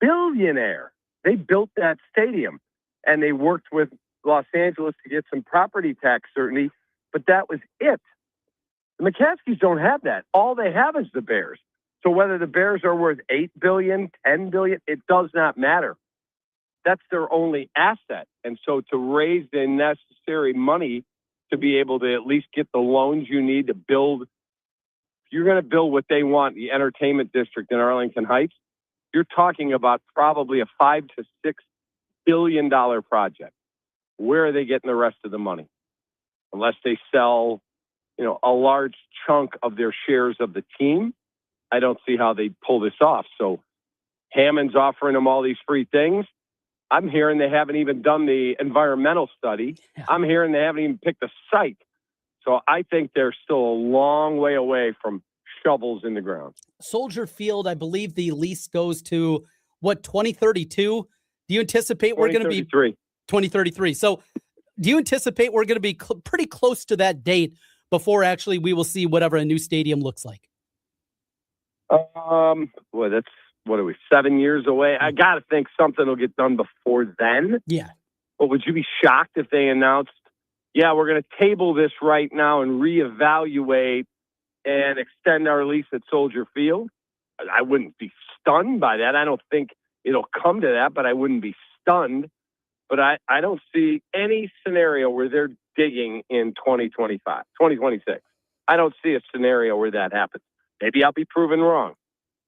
billionaire. They built that stadium, and they worked with Los Angeles to get some property tax certainty, but that was it. The McCaskies don't have that. All they have is the Bears. So whether the Bears are worth $8 billion, $10 billion, it does not matter. That's their only asset. And so to raise the necessary money to be able to at least get the loans you need to build, if you're going to build what they want, the entertainment district in Arlington Heights, you're talking about probably a $5 to $6 billion project. Where are they getting the rest of the money? Unless they sell, a large chunk of their shares of the team, I don't see how they pull this off. So Hammond's offering them all these free things. I'm hearing they haven't even done the environmental study. I'm hearing they haven't even picked a site. So I think they're still a long way away from shovels in the ground. Soldier Field, I believe the lease goes to, 2032? Do you anticipate we're going to be 2033? So do you anticipate we're going to be pretty close to that date before actually we will see whatever a new stadium looks like? Boy, that's, what are we, 7 years away? I got to think something will get done before then. Yeah. But would you be shocked if they announced, yeah, we're going to table this right now and reevaluate and extend our lease at Soldier Field? I wouldn't be stunned by that. I don't think it'll come to that, but I wouldn't be stunned. But I don't see any scenario where they're digging in 2026. I don't see a scenario where that happens. Maybe I'll be proven wrong.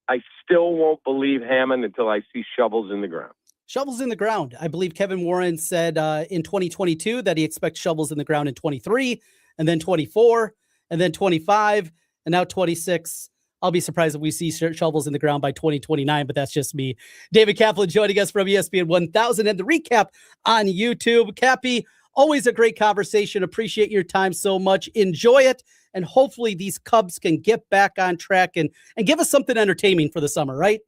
I still won't believe Hammond until I see shovels in the ground. Shovels in the ground. I believe Kevin Warren said in 2022 that he expects shovels in the ground in 23, and then 24, and then 25, and now 26. I'll be surprised if we see shovels in the ground by 2029, but that's just me. David Kaplan joining us from ESPN 1000 and the recap on YouTube. Cappy, always a great conversation. Appreciate your time so much. Enjoy it. And hopefully these Cubs can get back on track and give us something entertaining for the summer, right?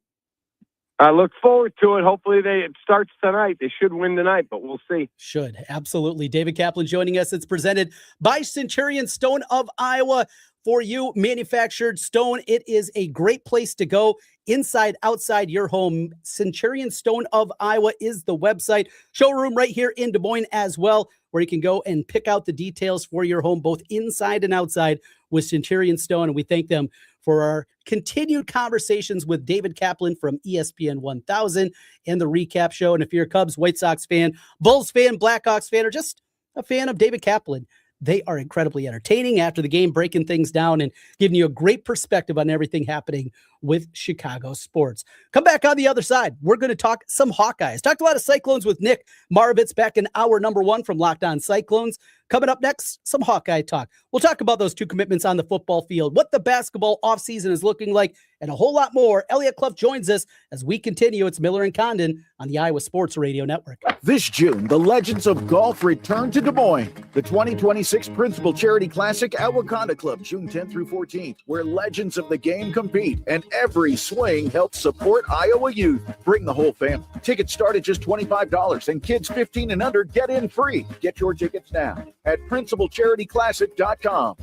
I look forward to it. Hopefully it starts tonight. They should win tonight, but we'll see. Should. Absolutely. David Kaplan joining us. It's presented by Centurion Stone of Iowa. For you, manufactured stone, it is a great place to go inside, outside your home. Centurion Stone of Iowa is the website. Showroom right here in Des Moines as well, where you can go and pick out the details for your home, both inside and outside with Centurion Stone. And we thank them for our continued conversations with David Kaplan from ESPN 1000 and the recap show. And if you're a Cubs, White Sox fan, Bulls fan, Blackhawks fan, or just a fan of David Kaplan, they are incredibly entertaining after the game, breaking things down and giving you a great perspective on everything happening with Chicago sports. Come back on the other side. We're going to talk some Hawkeyes. Talked a lot of Cyclones with Nick Marovets back in hour number 1 from Locked On Cyclones. Coming up next, some Hawkeye talk. We'll talk about those two commitments on the football field, what the basketball offseason is looking like, and a whole lot more. Eliot Clough joins us as we continue. It's Miller and Condon on the Iowa Sports Radio Network. This June, the Legends of Golf return to Des Moines. The 2026 Principal Charity Classic at Wakanda Club, June 10th through 14th, where legends of the game compete and every swing helps support Iowa youth. Bring the whole family. Tickets start at just $25, and kids 15 and under get in free. Get your tickets now at principalcharityclassic.com.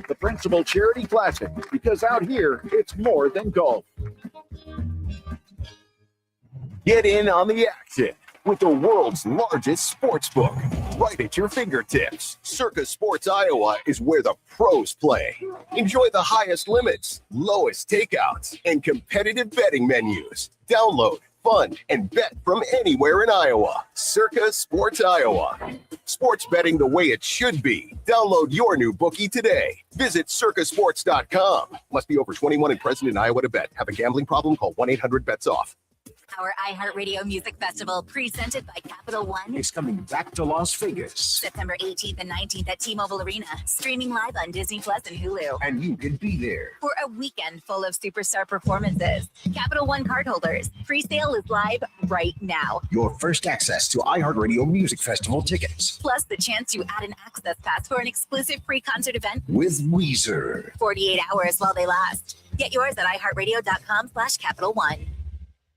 The Principal Charity Classic, because out here, it's more than golf. Get in on the action with the world's largest sports book, right at your fingertips. Circa Sports Iowa is where the pros play. Enjoy the highest limits, lowest takeouts, and competitive betting menus. Download, fund, and bet from anywhere in Iowa. Circa Sports Iowa. Sports betting the way it should be. Download your new bookie today. Visit circasports.com. Must be over 21 and present in Iowa to bet. Have a gambling problem? Call 1-800-BETS-OFF. Our iHeartRadio Music Festival, presented by Capital One, is coming back to Las Vegas. September 18th and 19th at T-Mobile Arena, streaming live on Disney Plus and Hulu. And you can be there for a weekend full of superstar performances. Capital One cardholders, pre-sale is live right now. Your first access to iHeartRadio Music Festival tickets. Plus the chance to add an access pass for an exclusive pre-concert event with Weezer. 48 hours while they last. Get yours at iHeartRadio.com/Capital One.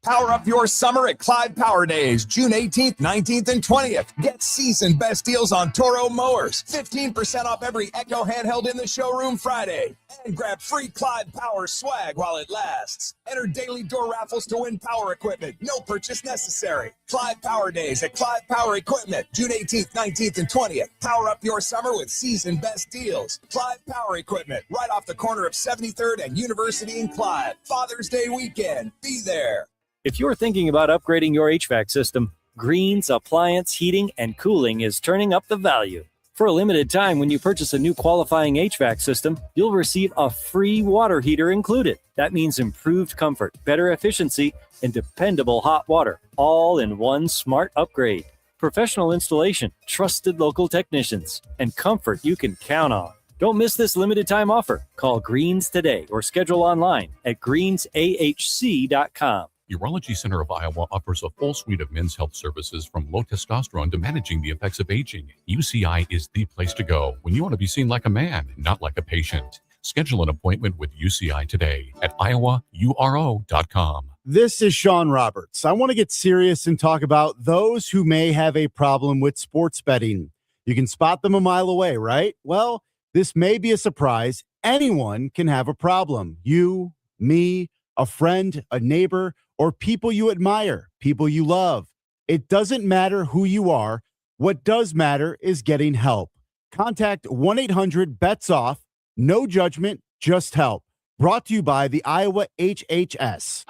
Power up your summer at Clyde Power Days, June 18th, 19th, and 20th. Get season best deals on Toro mowers. 15% off every Echo handheld in the showroom Friday. And grab free Clyde Power swag while it lasts. Enter daily door raffles to win power equipment. No purchase necessary. Clyde Power Days at Clyde Power Equipment, June 18th, 19th, and 20th. Power up your summer with season best deals. Clyde Power Equipment, right off the corner of 73rd and University in Clyde. Father's Day weekend. Be there. If you're thinking about upgrading your HVAC system, Green's Appliance Heating and Cooling is turning up the value. For a limited time, when you purchase a new qualifying HVAC system, you'll receive a free water heater included. That means improved comfort, better efficiency, and dependable hot water, all in one smart upgrade. Professional installation, trusted local technicians, and comfort you can count on. Don't miss this limited time offer. Call Greens today or schedule online at greensahc.com. Urology Center of Iowa offers a full suite of men's health services from low testosterone to managing the effects of aging. UCI is the place to go when you want to be seen like a man, not like a patient. Schedule an appointment with UCI today at iowauro.com. This is Sean Roberts. I want to get serious and talk about those who may have a problem with sports betting. You can spot them a mile away, right? Well, this may be a surprise. Anyone can have a problem. You, me, a friend, a neighbor, or people you admire, people you love. It doesn't matter who you are. What does matter is getting help. Contact 1-800-BETS-OFF. No judgment, just help. Brought to you by the Iowa HHS.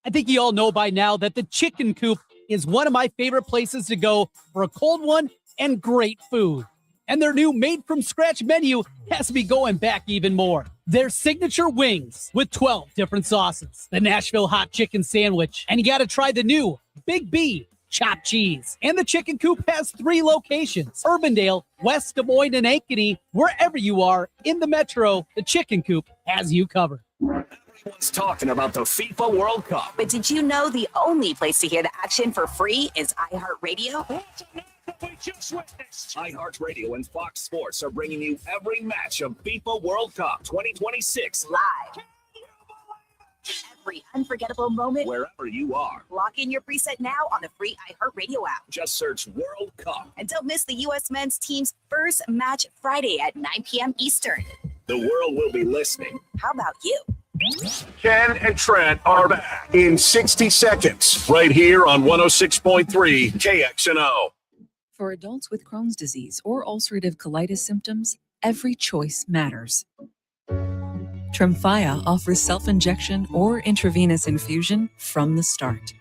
I think you all know by now that the Chicken Coop is one of my favorite places to go for a cold one and great food. And their new made-from-scratch menu has me going back even more. Their signature wings with 12 different sauces. The Nashville Hot Chicken Sandwich. And you got to try the new Big B chopped cheese. And the Chicken Coop has 3 locations. Urbandale, West Des Moines, and Ankeny. Wherever you are in the metro, the Chicken Coop has you covered. Everyone's talking about the FIFA World Cup. But did you know the only place to hear the action for free is iHeartRadio? iHeartRadio and Fox Sports are bringing you every match of FIFA World Cup 2026 Live. Every unforgettable moment. wherever you are. Lock in your preset now on the free iHeartRadio app. Just search World Cup. And don't miss the U.S. men's team's first match Friday at 9 p.m. Eastern. The world will be listening. How about you? Ken and Trent are back in 60 seconds right here on 106.3 KXNO. For adults with Crohn's disease or ulcerative colitis symptoms, every choice matters. Tremfya offers self-injection or intravenous infusion from the start.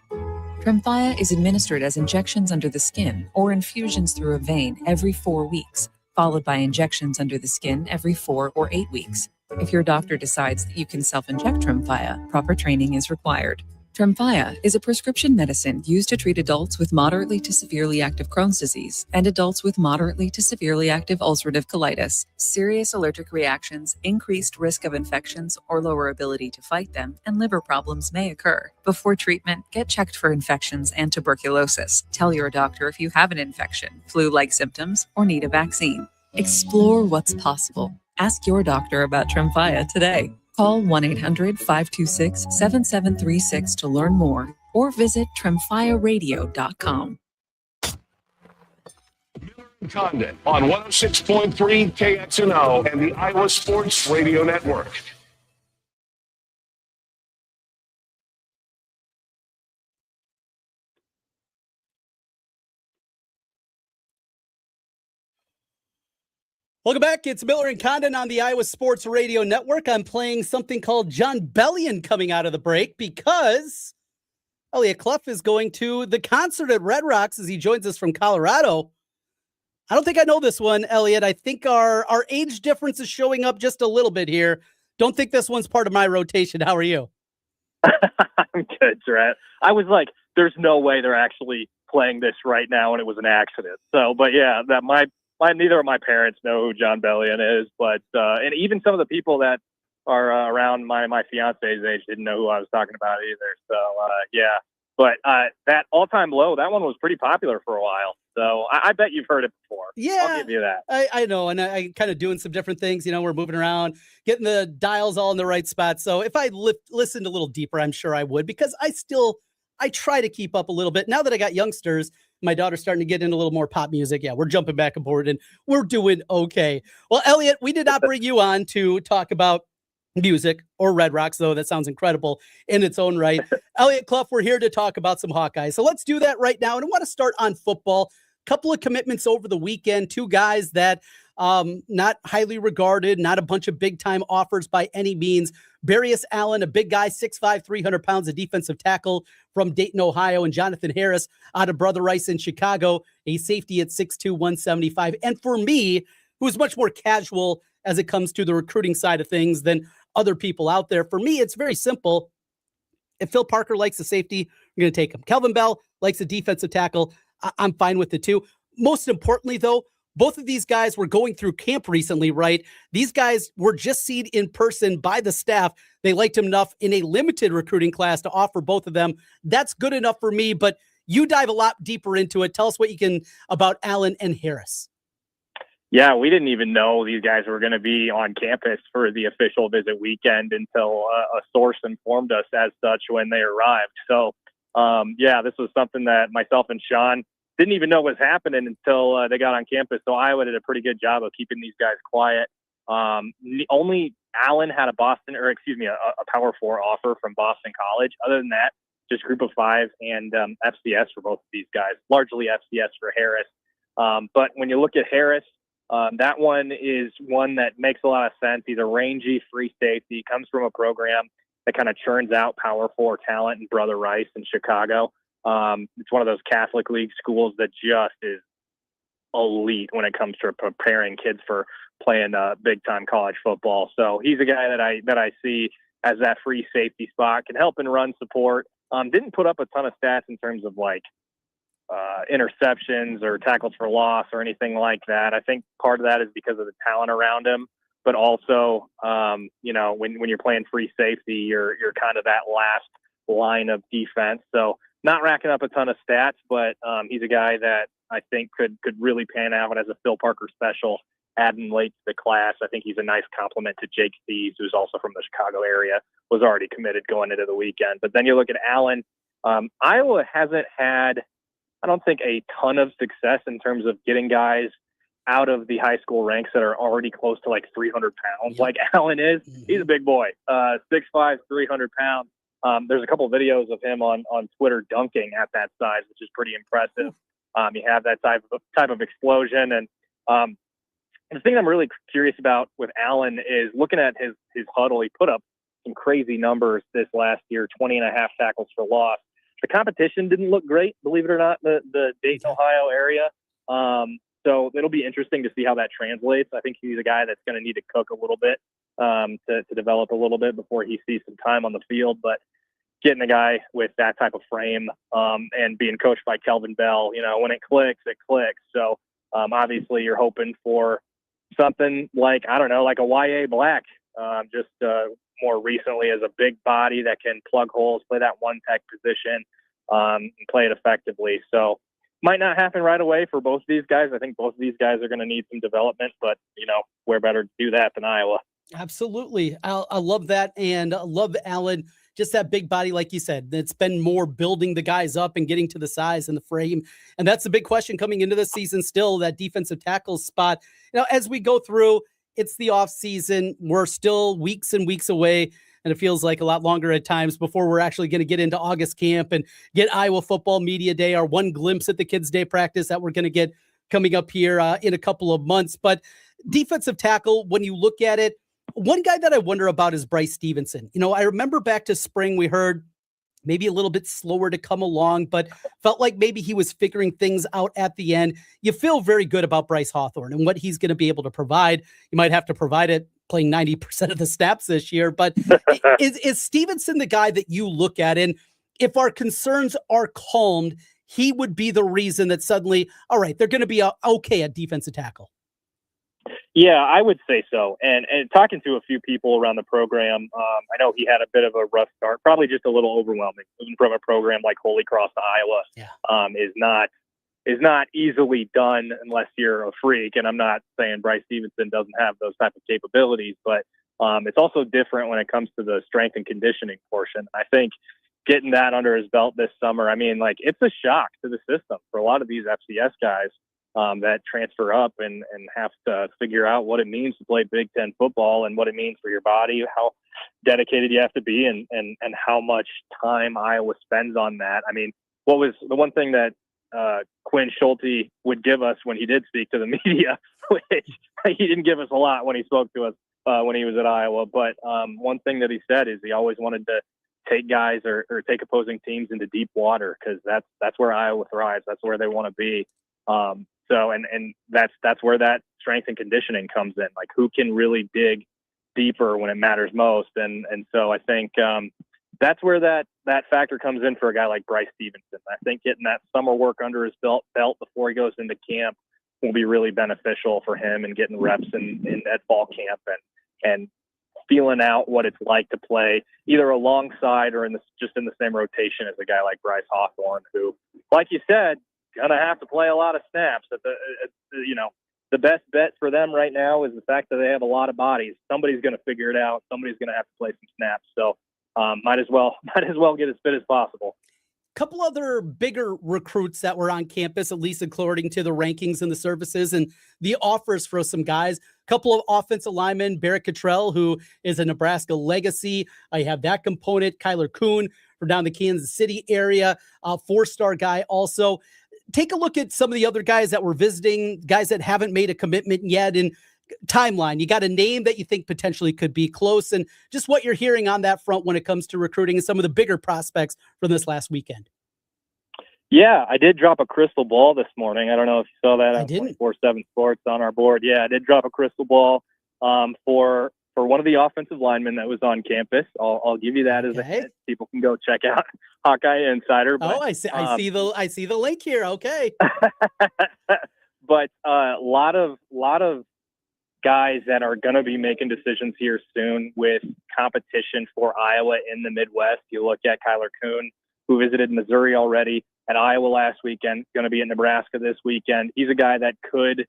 Tremfya is administered as injections under the skin or infusions through a vein every 4 weeks, followed by injections under the skin every 4 or 8 weeks. If your doctor decides that you can self-inject Tremfya, proper training is required. Tremfya is a prescription medicine used to treat adults with moderately to severely active Crohn's disease and adults with moderately to severely active ulcerative colitis. Serious allergic reactions, increased risk of infections or lower ability to fight them, and liver problems may occur. Before treatment, get checked for infections and tuberculosis. Tell your doctor if you have an infection, flu-like symptoms, or need a vaccine. Explore what's possible. Ask your doctor about Tremfya today. Call 1-800-526-7736 to learn more or visit tremfyaradio.com. Condon on 106.3 KXNO and the Iowa Sports Radio Network. Welcome back. It's Miller and Condon on the Iowa Sports Radio Network. I'm playing something called John Bellion coming out of the break because Eliot Clough is going to the concert at Red Rocks as he joins us from Colorado. I don't think I know this one, Eliot. I think our age difference is showing up just a little bit here. Don't think this one's part of my rotation. How are you? I'm good, Trent. I was like, there's no way they're actually playing this right now, and it was an accident. So, but yeah, neither of my parents know who John Bellion is, but and even some of the people that are around my fiance's age didn't know who I was talking about either. So yeah, but that All-Time Low, that one was pretty popular for a while. So I bet you've heard it before. Yeah, I'll give you that. I know, and I kind of doing some different things. You know, we're moving around, getting the dials all in the right spot. So if I listened a little deeper, I'm sure I would, because I try to keep up a little bit. Now that I got youngsters, my daughter's starting to get into a little more pop music. Yeah, we're jumping back and forth, and we're doing okay. Well, Eliot, we did not bring you on to talk about music or Red Rocks, though that sounds incredible in its own right. Eliot Clough, we're here to talk about some Hawkeyes. So let's do that right now. And I want to start on football. Couple of commitments over the weekend. 2 guys that not highly regarded, not a bunch of big-time offers by any means. Barius Allen, a big guy, 6'5", 300 pounds, a defensive tackle from Dayton, Ohio, and Jonathan Harris out of Brother Rice in Chicago, a safety at 6'2", 175. And for me, who's much more casual as it comes to the recruiting side of things than other people out there, for me, it's very simple. If Phil Parker likes a safety, I'm going to take him. Kelvin Bell likes a defensive tackle. I'm fine with the 2. Most importantly, though, both of these guys were going through camp recently, right? These guys were just seen in person by the staff. they liked him enough in a limited recruiting class to offer both of them. That's good enough for me, but you dive a lot deeper into it. Tell us what you can about Allen and Harris. Yeah, we didn't even know these guys were going to be on campus for the official visit weekend until a source informed us as such when they arrived. So, this was something that myself and Sean didn't even know was happening until they got on campus. So Iowa did a pretty good job of keeping these guys quiet. Only Allen had a Power 4 offer from Boston College. Other than that, just Group of 5 and FCS for both of these guys, largely FCS for Harris. But when you look at Harris, that one is one that makes a lot of sense. He's a rangy free safety. He comes from a program that kind of churns out Power 4 talent in Brother Rice in Chicago. It's one of those Catholic League schools that just is elite when it comes to preparing kids for playing big-time college football. So he's a guy that I see as that free safety spot, can help in run support. Didn't put up a ton of stats in terms of interceptions or tackles for loss or anything like that. I think part of that is because of the talent around him, but also, when you're playing free safety, you're kind of that last line of defense. So not racking up a ton of stats, but he's a guy that I think could really pan out as a Phil Parker special, adding late to the class. I think he's a nice compliment to Jake Thies, who's also from the Chicago area, was already committed going into the weekend. But then you look at Allen. Iowa hasn't had, I don't think, a ton of success in terms of getting guys out of the high school ranks that are already close to 300 pounds like Allen is. He's a big boy, 6'5", 300 pounds. There's a couple of videos of him on Twitter dunking at that size, which is pretty impressive. You have that type of explosion. And the thing I'm really curious about with Allen is looking at his huddle. He put up some crazy numbers this last year, 20.5 tackles for loss. The competition didn't look great, believe it or not, the Dayton, Ohio area. So it'll be interesting to see how that translates. I think he's a guy that's going to need to cook a little bit to develop a little bit before he sees some time on the field. But getting a guy with that type of frame and being coached by Kelvin Bell, when it clicks, it clicks. So obviously you're hoping for something like a YA Black, more recently as a big body that can plug holes, play that one tech position, and play it effectively. So might not happen right away for both of these guys. I think both of these guys are going to need some development, but where better to do that than Iowa? Absolutely. I love that. And I love Allen, just that big body, like you said. It's been more building the guys up and getting to the size and the frame. And that's the big question coming into the season still, that defensive tackle spot. As we go through, it's the off season. We're still weeks and weeks away, and it feels like a lot longer at times before we're actually going to get into August camp and get Iowa Football Media Day, our one glimpse at the Kids Day practice that we're going to get coming up here in a couple of months. But defensive tackle, when you look at it, one guy that I wonder about is Bryce Stevenson. I remember back to spring, we heard maybe a little bit slower to come along, but felt like maybe he was figuring things out at the end. You feel very good about Bryce Hawthorne and what he's going to be able to provide. You might have to provide it playing 90% of the snaps this year, but is Stevenson the guy that you look at? And if our concerns are calmed, he would be the reason that suddenly, all right, they're going to be okay at defensive tackle. Yeah, I would say so. And talking to a few people around the program, I know he had a bit of a rough start, probably just a little overwhelming. Moving from a program like Holy Cross to Iowa is not easily done unless you're a freak. And I'm not saying Bryce Stevenson doesn't have those type of capabilities, but it's also different when it comes to the strength and conditioning portion. I think getting that under his belt this summer, it's a shock to the system for a lot of these FCS guys. That transfer up and have to figure out what it means to play Big Ten football and what it means for your body, how dedicated you have to be, and how much time Iowa spends on that. What was the one thing that Quinn Schulte would give us when he did speak to the media, which he didn't give us a lot when he spoke to us when he was at Iowa. But one thing that he said is he always wanted to take guys or take opposing teams into deep water, because that's where Iowa thrives. That's where they want to be. And that's where that strength and conditioning comes in. Like, who can really dig deeper when it matters most? And so I think that's where that factor comes in for a guy like Bryce Stevenson. I think getting that summer work under his belt before he goes into camp will be really beneficial for him, and getting reps in at fall camp and feeling out what it's like to play either alongside or just in the same rotation as a guy like Bryce Hawthorne, who, like you said, gonna have to play a lot of snaps. The best bet for them right now is the fact that they have a lot of bodies. Somebody's going to figure it out. Somebody's going to have to play some snaps. So might as well get as fit as possible. Couple other bigger recruits that were on campus, at least according to the rankings and the services and the offers for some guys. Couple of offensive linemen, Barrett Cottrell, who is a Nebraska legacy. I have that component. Kyler Kuhn from down the Kansas City area, a 4-star guy also. Take a look at some of the other guys that were visiting, guys that haven't made a commitment yet in timeline. You got a name that you think potentially could be close, and just what you're hearing on that front when it comes to recruiting and some of the bigger prospects from this last weekend. Yeah, I did drop a crystal ball this morning. I don't know if you saw that on 24/7 Sports on our board. Yeah, I did drop a crystal ball for one of the offensive linemen that was on campus. I'll give you that as a hint. People can go check out Hawkeye Insider. But, I see the link here. Okay. But a lot of guys that are going to be making decisions here soon with competition for Iowa in the Midwest. You look at Kyler Kuhn, who visited Missouri already, at Iowa last weekend, going to be in Nebraska this weekend. He's a guy that could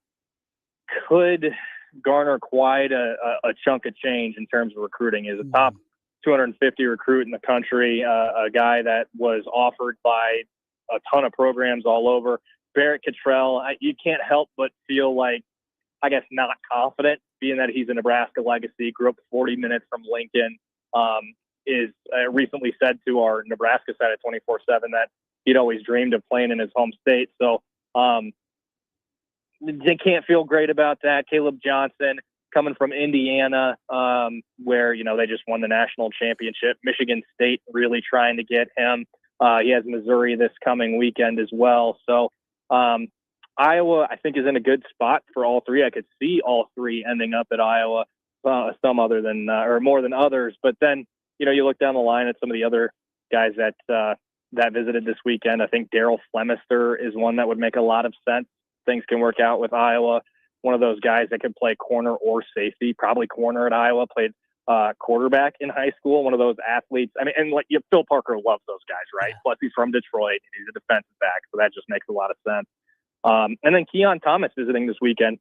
garner quite a chunk of change in terms of recruiting. He's a top 250 recruit in the country, a guy that was offered by a ton of programs all over. Barrett Cottrell, you can't help but feel like, I guess, not confident, being that he's a Nebraska legacy, grew up 40 minutes from Lincoln, is recently said to our Nebraska side at 24/7 that he'd always dreamed of playing in his home state. So they can't feel great about that. Caleb Johnson, coming from Indiana, where, they just won the national championship. Michigan State really trying to get him. He has Missouri this coming weekend as well. So Iowa, I think, is in a good spot for all three. I could see all three ending up at Iowa, some other than or more than others. But then, you look down the line at some of the other guys that visited this weekend. I think Daryl Flemister is one that would make a lot of sense. Things can work out with Iowa. One of those guys that can play corner or safety, probably corner at Iowa, played quarterback in high school. One of those athletes. I mean, and Phil Parker loves those guys, right? Yeah. Plus, he's from Detroit and he's a defensive back, so that just makes a lot of sense. And then Keon Thomas visiting this weekend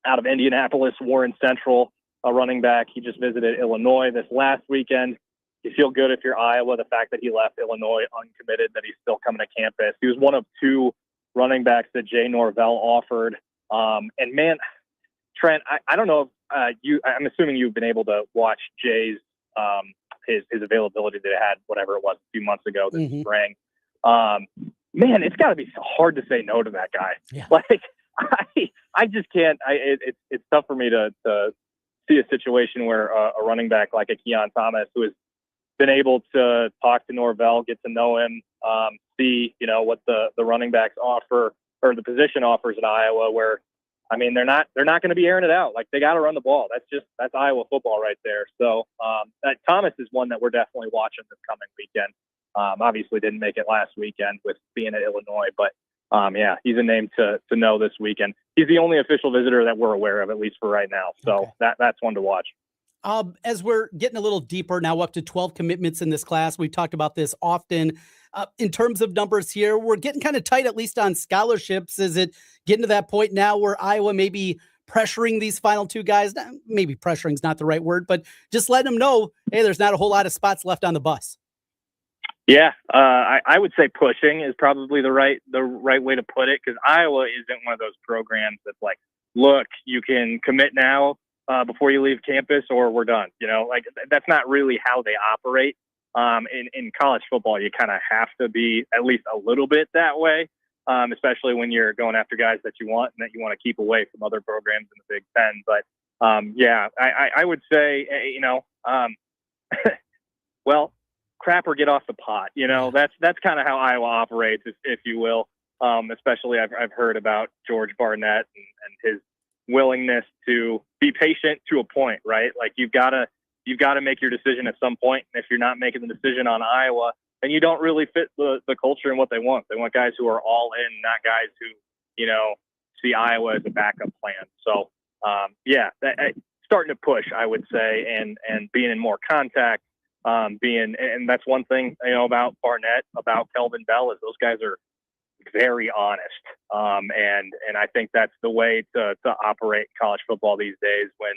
out of Indianapolis, Warren Central, a running back. He just visited Illinois this last weekend. You feel good if you're Iowa, the fact that he left Illinois uncommitted, that he's still coming to campus. He was one of two running backs that Jay Norvell offered. And man, Trent, I don't know if I'm assuming you've been able to watch Jay's his availability that he had, whatever it was, a few months ago this spring. Man, it's got to be hard to say no to that guy. Yeah. Like I just can't. It's tough for me to see a situation where a running back like a Keon Thomas, who has been able to talk to Norvell, get to know him, see what the running backs offer or the position offers at Iowa. Where, I mean, they're not going to be airing it out. Like, they got to run the ball. That's Iowa football right there. So Thomas is one that we're definitely watching this coming weekend. Obviously didn't make it last weekend with being at Illinois, but yeah, he's a name to know this weekend. He's the only official visitor that we're aware of, at least for right now. So that's one to watch. As we're getting a little deeper now, up to 12 commitments in this class. We've talked about this often. In terms of numbers here, we're getting kind of tight, at least on scholarships. Is it getting to that point now where Iowa may be pressuring these final two guys? Maybe pressuring is not the right word, but just letting them know, hey, there's not a whole lot of spots left on the bus. Yeah, I would say pushing is probably the right way to put it, because Iowa isn't one of those programs that's like, look, you can commit now before you leave campus or we're done. Like, that's not really how they operate. In college football, you kind of have to be at least a little bit that way, especially when you're going after guys that you want and that you want to keep away from other programs in the Big Ten. But yeah, I would say, well, crap or get off the pot. That's kind of how Iowa operates, if you will. Especially I've heard about George Barnett and his willingness to be patient to a point, right? Like, you've got to make your decision at some point. And if you're not making the decision on Iowa, then you don't really fit the culture and what they want. They want guys who are all in, not guys who, see Iowa as a backup plan. So, yeah, starting to push, I would say, and being in more contact, and that's one thing, about Barnett, about Kelvin Bell, is those guys are very honest. And I think that's the way to operate college football these days, when,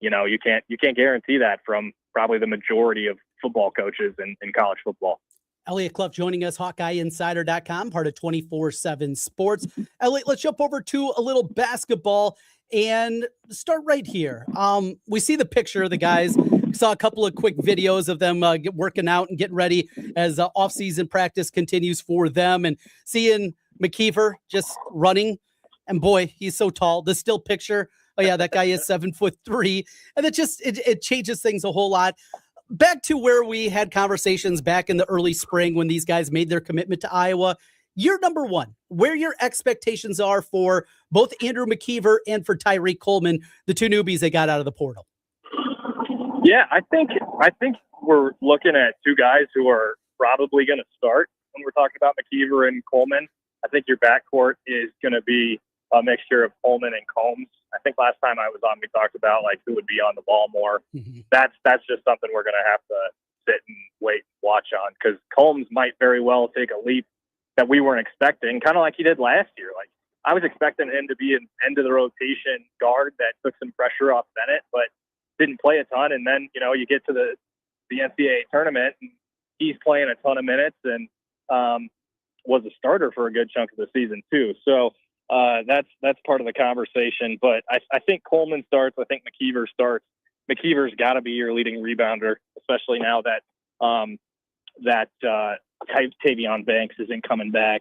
you can't guarantee that from probably the majority of football coaches in college football. Eliot Clough joining us, HawkeyeInsider.com, part of 24/7 Sports. Eliot, let's jump over to a little basketball and start right here. We see the picture of the guys. We saw a couple of quick videos of them working out and getting ready as off-season practice continues for them, and seeing McKeever just running. And boy, he's so tall. The still picture, oh yeah, that guy is 7'3", and it changes things a whole lot. Back to where we had conversations back in the early spring when these guys made their commitment to Iowa. Year number one, where your expectations are for both Andrew McKeever and for Tyreek Coleman, the two newbies they got out of the portal. Yeah, I think we're looking at two guys who are probably going to start when we're talking about McKeever and Coleman. I think your backcourt is going to be a mixture of Coleman and Combs. I think last time I was on, we talked about who would be on the ball more. Mm-hmm. That's just something we're going to have to sit and wait and watch on, because Combs might very well take a leap that we weren't expecting, kind of like he did last year. I was expecting him to be an end of the rotation guard that took some pressure off Bennett, but didn't play a ton. And then, you get to the NCAA tournament and he's playing a ton of minutes and was a starter for a good chunk of the season too. So that's part of the conversation. But I think Coleman starts. I think McKeever starts. McKeever's got to be your leading rebounder, especially now that Tavion Banks isn't coming back.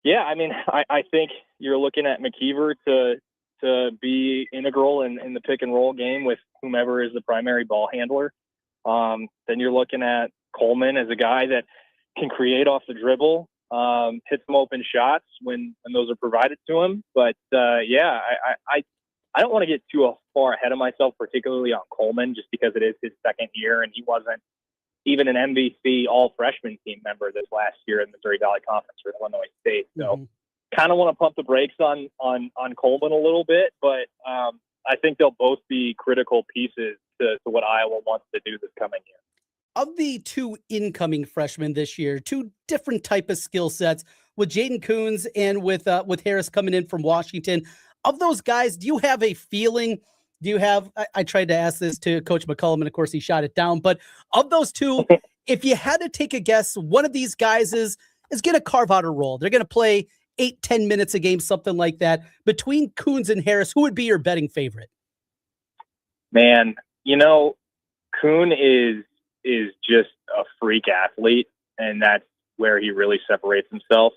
Yeah, I mean, I think you're looking at McKeever to be integral in the pick and roll game with whomever is the primary ball handler. Then you're looking at Coleman as a guy that can create off the dribble, hit some open shots when those are provided to him. But yeah, I don't want to get too far ahead of myself, particularly on Coleman, just because it is his second year and he wasn't even an MVC all-freshman team member this last year in the Missouri Valley Conference for Illinois State. So kind of want to pump the brakes on Coleman a little bit, but I think they'll both be critical pieces to what Iowa wants to do this coming year. Of the two incoming freshmen this year, two different type of skill sets, with Jaden Coons and with Harris coming in from Washington. Of those guys, do you have a feeling? Do you have, I tried to ask this to Coach McCullum, and of course he shot it down, but of those two, if you had to take a guess, one of these guys is going to carve out a role. They're going to play 8-10 minutes a game, something like that. Between Coons and Harris, who would be your betting favorite? Man, Coon is just a freak athlete, and that's where he really separates himself.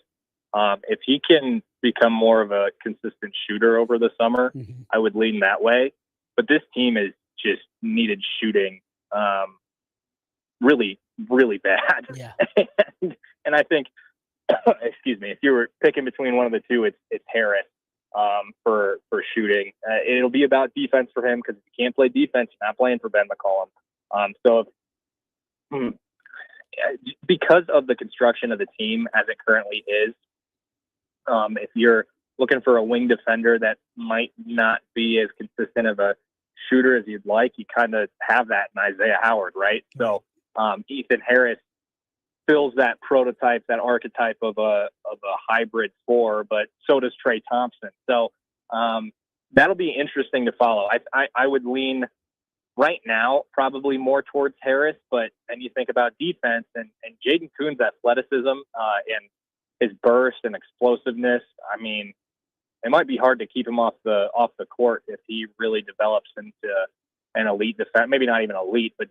If he can become more of a consistent shooter over the summer, I would lean that way. But this team is just needed shooting really, really bad. Yeah. and I think, excuse me, if you were picking between one of the two, it's Harris for shooting. It'll be about defense for him, because if you can't play defense, you're not playing for Ben McCollum. Because of the construction of the team as it currently is, if you're looking for a wing defender that might not be as consistent of a shooter as you'd like, you kind of have that in Isaiah Howard, right? So Ethan Harris fills that prototype, that archetype of a hybrid four, but so does Trey Thompson. So that'll be interesting to follow. I would lean right now probably more towards Harris, but then you think about defense and Jaden Coon's athleticism and his burst and explosiveness. I mean, it might be hard to keep him off the court if he really develops into an elite defender. Maybe not even elite, but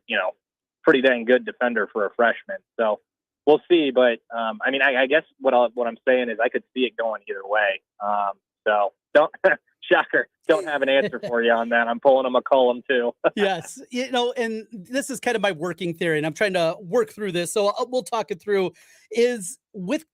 pretty dang good defender for a freshman. So we'll see. But I mean, I guess what I'm saying is I could see it going either way. So don't shocker. Don't have an answer for you on that. I'm pulling a McCollum too. Yes. And this is kind of my working theory, and I'm trying to work through this. So we'll talk it through. Is with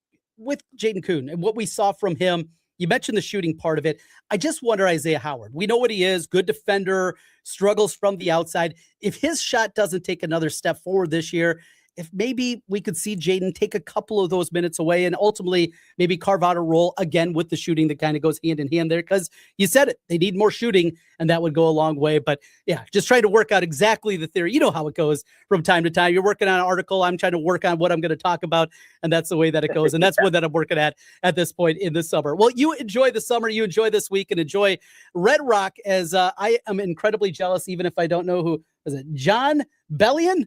Jaden Coon and what we saw from him. You mentioned the shooting part of it. I just wonder, Isaiah Howard, we know what he is, good defender, struggles from the outside. If his shot doesn't take another step forward this year, if maybe we could see Jaden take a couple of those minutes away and ultimately maybe carve out a role again with the shooting that kind of goes hand in hand there. Because you said it, they need more shooting, and that would go a long way. But yeah, just trying to work out exactly the theory. You know how it goes from time to time. You're working on an article. I'm trying to work on what I'm going to talk about, and that's the way that it goes. And that's what that I'm working at this point in the summer. Well, you enjoy the summer, you enjoy this week, and enjoy Red Rock, as I am incredibly jealous, even if I don't know who is it. John Bellion?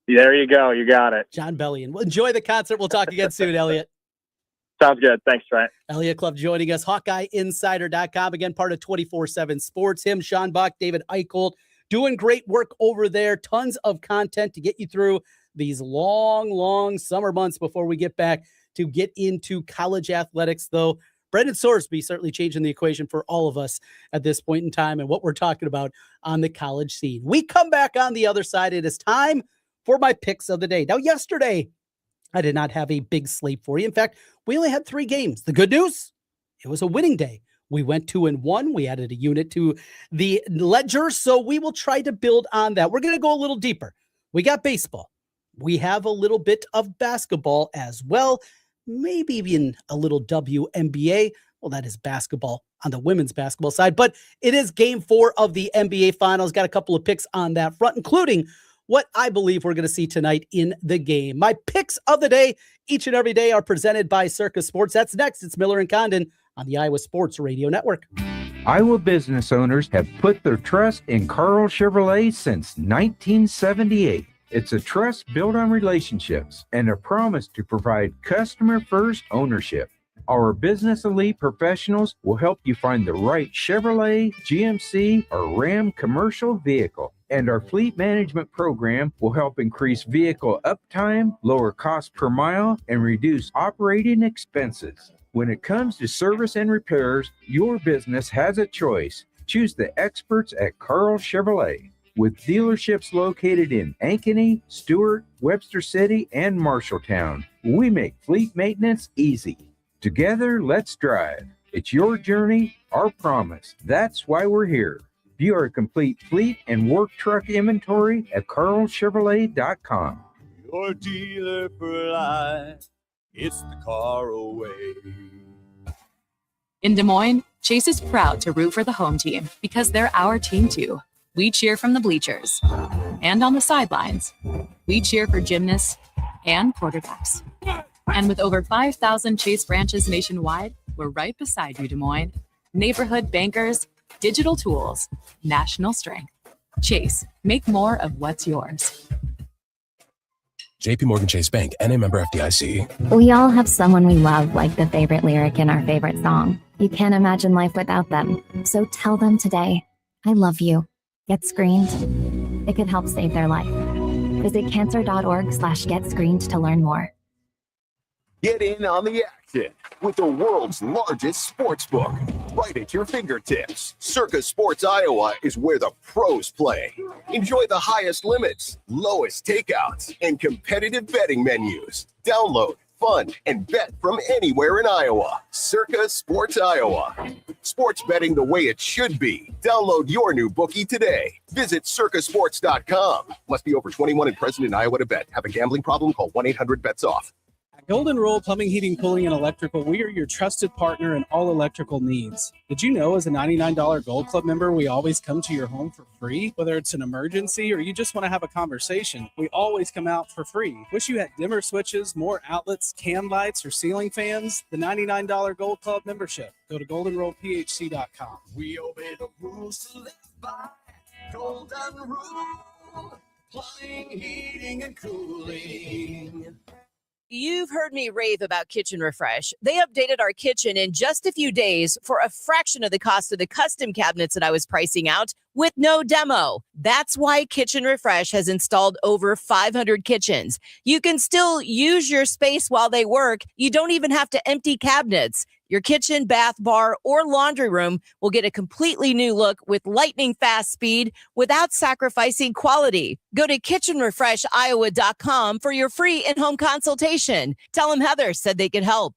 There you go. You got it. John Bellion. Well, enjoy the concert. We'll talk again soon, Eliot. Sounds good. Thanks, Trent. Eliot Clough joining us, HawkeyeInsider.com. Again, part of 24/7 Sports. Him, Sean Buck, David Eicholt, doing great work over there. Tons of content to get you through these long summer months before we get back to get into college athletics, though. Brendan Sorsby certainly changing the equation for all of us at this point in time and what we're talking about on the college scene. We come back on the other side. It is time for my picks of the day. Now, yesterday, I did not have a big slate for you. In fact, we only had 3 games. The good news, it was a winning day. We went 2-1. We added a unit to the ledger, so we will try to build on that. We're going to go a little deeper. We got baseball. We have a little bit of basketball as well, maybe even a little WNBA. Well, that is basketball on the women's basketball side, but it is game 4 of the NBA Finals. Got a couple of picks on that front, including what I believe we're going to see tonight in the game. My picks of the day, each and every day, are presented by Circa Sports. That's next. It's Miller and Condon on the Iowa Sports Radio Network. Iowa business owners have put their trust in Carl Chevrolet since 1978. It's a trust built on relationships and a promise to provide customer-first ownership. Our business elite professionals will help you find the right Chevrolet, GMC, or Ram commercial vehicle. And our fleet management program will help increase vehicle uptime, lower cost per mile, and reduce operating expenses. When it comes to service and repairs, your business has a choice. Choose the experts at Carl Chevrolet. With dealerships located in Ankeny, Stewart, Webster City, and Marshalltown, we make fleet maintenance easy. Together, let's drive. It's your journey, our promise. That's why we're here. View our complete fleet and work truck inventory at carlchevrolet.com. Your dealer for life, it's the Carl way. In Des Moines, Chase is proud to root for the home team because they're our team too. We cheer from the bleachers and on the sidelines. We cheer for gymnasts and quarterbacks. And with over 5,000 Chase branches nationwide, we're right beside you, Des Moines. Neighborhood bankers, digital tools, national strength. Chase, make more of what's yours. JP Morgan Chase Bank, N.A. member FDIC. We all have someone we love, like the favorite lyric in our favorite song. You can't imagine life without them. So tell them today, I love you. Get screened. It could help save their life. Visit cancer.org/getscreened to learn more. Get in on the action with the world's largest sports book, right at your fingertips. Circa Sports Iowa is where the pros play. Enjoy the highest limits, lowest takeouts, and competitive betting menus. Download, fund, and bet from anywhere in Iowa. Circa Sports Iowa. Sports betting the way it should be. Download your new bookie today. Visit circasports.com. Must be over 21 and present in Iowa to bet. Have a gambling problem? Call 1-800-BETS-OFF. Golden Rule Plumbing, Heating, Cooling, and Electrical, we are your trusted partner in all electrical needs. Did you know as a $99 Gold Club member, we always come to your home for free? Whether it's an emergency or you just want to have a conversation, we always come out for free. Wish you had dimmer switches, more outlets, can lights, or ceiling fans? The $99 Gold Club membership. Go to goldenrollphc.com. We obey the rules to live by. Golden Rule, plumbing, heating, and cooling. You've heard me rave about Kitchen Refresh. They updated our kitchen in just a few days for a fraction of the cost of the custom cabinets that I was pricing out with no demo. That's why Kitchen Refresh has installed over 500 kitchens. You can still use your space while they work. You don't even have to empty cabinets. Your kitchen, bath, bar, or laundry room will get a completely new look with lightning fast speed without sacrificing quality. Go to kitchenrefreshiowa.com for your free in-home consultation. Tell them Heather said they could help.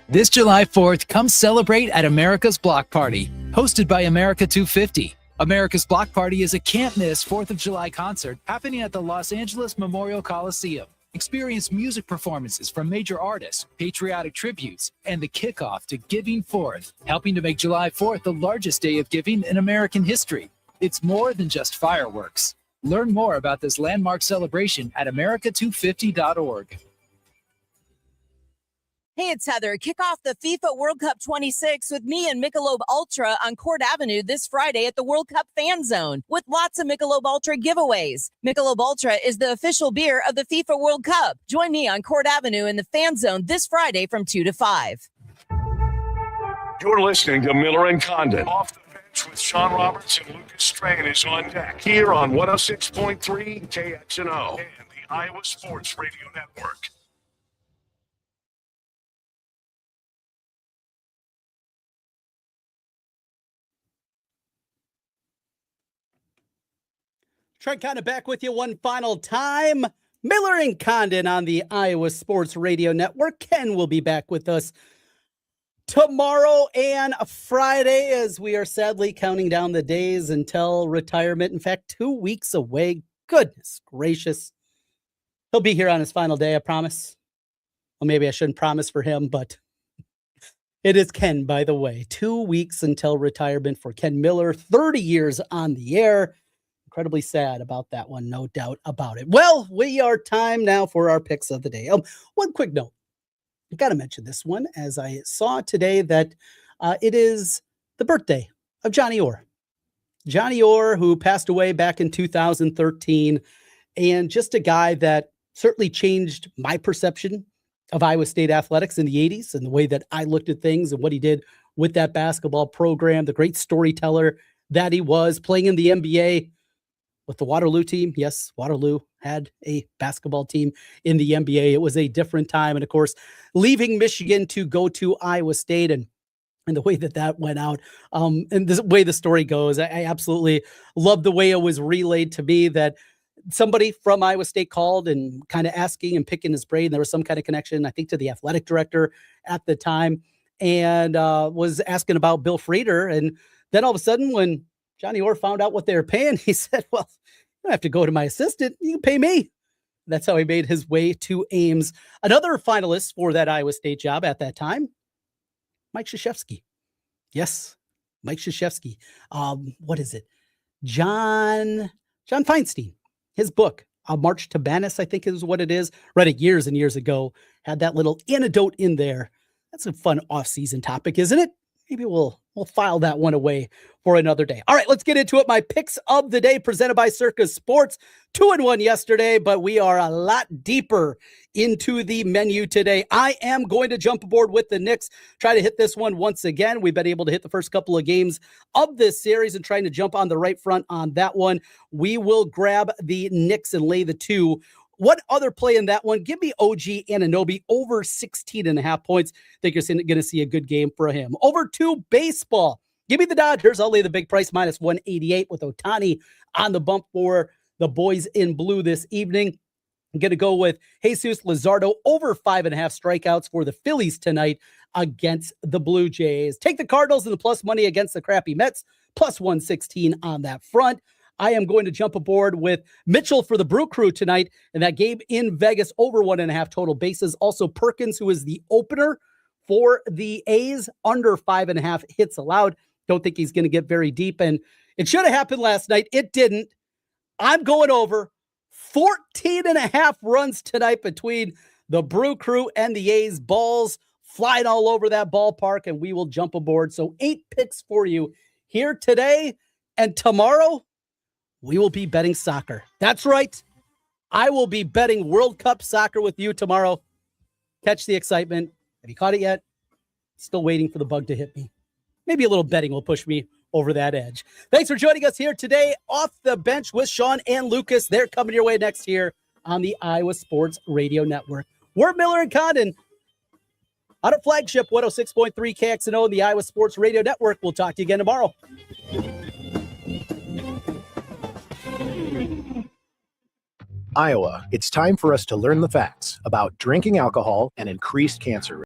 This July 4th, come celebrate at America's Block Party, hosted by America 250. America's Block Party is a can't-miss 4th of July concert happening at the Los Angeles Memorial Coliseum. Experience music performances from major artists, patriotic tributes, and the kickoff to Giving Fourth, helping to make July 4th the largest day of giving in American history. It's more than just fireworks. Learn more about this landmark celebration at america250.org. Hey, it's Heather. Kick off the FIFA World Cup 26 with me and Michelob Ultra on Court Avenue this Friday at the World Cup Fan Zone with lots of Michelob Ultra giveaways. Michelob Ultra is the official beer of the FIFA World Cup. Join me on Court Avenue in the Fan Zone this Friday from 2 to 5. You're listening to Miller and Condon. Off the bench with Sean Roberts and Lucas Strain is on deck here on 106.3 KXNO and the Iowa Sports Radio Network. Trent Condon back with you one final time. Miller and Condon on the Iowa Sports Radio Network. Ken will be back with us tomorrow and Friday as we are sadly counting down the days until retirement. In fact, 2 weeks away. Goodness gracious. He'll be here on his final day, I promise. Well, maybe I shouldn't promise for him, but it is Ken, by the way. 2 weeks until retirement for Ken Miller. 30 years on the air. Incredibly sad about that one, no doubt about it. Well, we are time now for our picks of the day. One quick note. I got to mention this one as I saw today that it is the birthday of Johnny Orr. Johnny Orr, who passed away back in 2013, and just a guy that certainly changed my perception of Iowa State athletics in the 80s and the way that I looked at things and what he did with that basketball program, the great storyteller that he was, playing in the NBA with the Waterloo team. Yes, Waterloo had a basketball team in the NBA. It was a different time. And of course, leaving Michigan to go to Iowa State and the way that went out, and the way the story goes, I absolutely love the way it was relayed to me that somebody from Iowa State called and kind of asking and picking his brain. There was some kind of connection, I think, to the athletic director at the time, and was asking about Bill Frieder. And then all of a sudden, when Johnny Orr found out what they were paying, he said, well, you don't have to go to my assistant. You can pay me. That's how he made his way to Ames. Another finalist for that Iowa State job at that time, Mike Krzyzewski. Yes, Mike Krzyzewski. What is it? John Feinstein. His book, March to Madness, I think is what it is. Read it years and years ago. Had that little anecdote in there. That's a fun off-season topic, isn't it? Maybe we'll file that one away for another day. All right, let's get into it. My picks of the day presented by Circa Sports. 2-1 yesterday, but we are a lot deeper into the menu today. I am going to jump aboard with the Knicks, try to hit this one once again. We've been able to hit the first couple of games of this series and trying to jump on the right front on that one. We will grab the Knicks and lay the 2. What other play in that one? Give me OG Anunoby over 16.5 points. I think you're going to see a good game for him. Over 2 baseball. Give me the Dodgers. I'll lay the big price minus 188 with Ohtani on the bump for the boys in blue this evening. I'm going to go with Jesus Luzardo over 5.5 strikeouts for the Phillies tonight against the Blue Jays. Take the Cardinals in the plus money against the crappy Mets, plus 116 on that front. I am going to jump aboard with Mitchell for the Brew Crew tonight and that game in Vegas over 1.5 total bases. Also Perkins, who is the opener for the A's, under 5.5 hits allowed. Don't think he's going to get very deep, and it should have happened last night. It didn't. I'm going over 14.5 runs tonight between the Brew Crew and the A's. Balls flying all over that ballpark, and we will jump aboard. So 8 picks for you here today, and tomorrow we will be betting soccer. That's right. I will be betting World Cup soccer with you tomorrow. Catch the excitement. Have you caught it yet? Still waiting for the bug to hit me. Maybe a little betting will push me over that edge. Thanks for joining us here today off the bench with Sean and Lucas. They're coming your way next year on the Iowa Sports Radio Network. We're Miller and Condon out of flagship 106.3 KXNO and the Iowa Sports Radio Network. We'll talk to you again tomorrow. Iowa, it's time for us to learn the facts about drinking alcohol and increased cancer risk.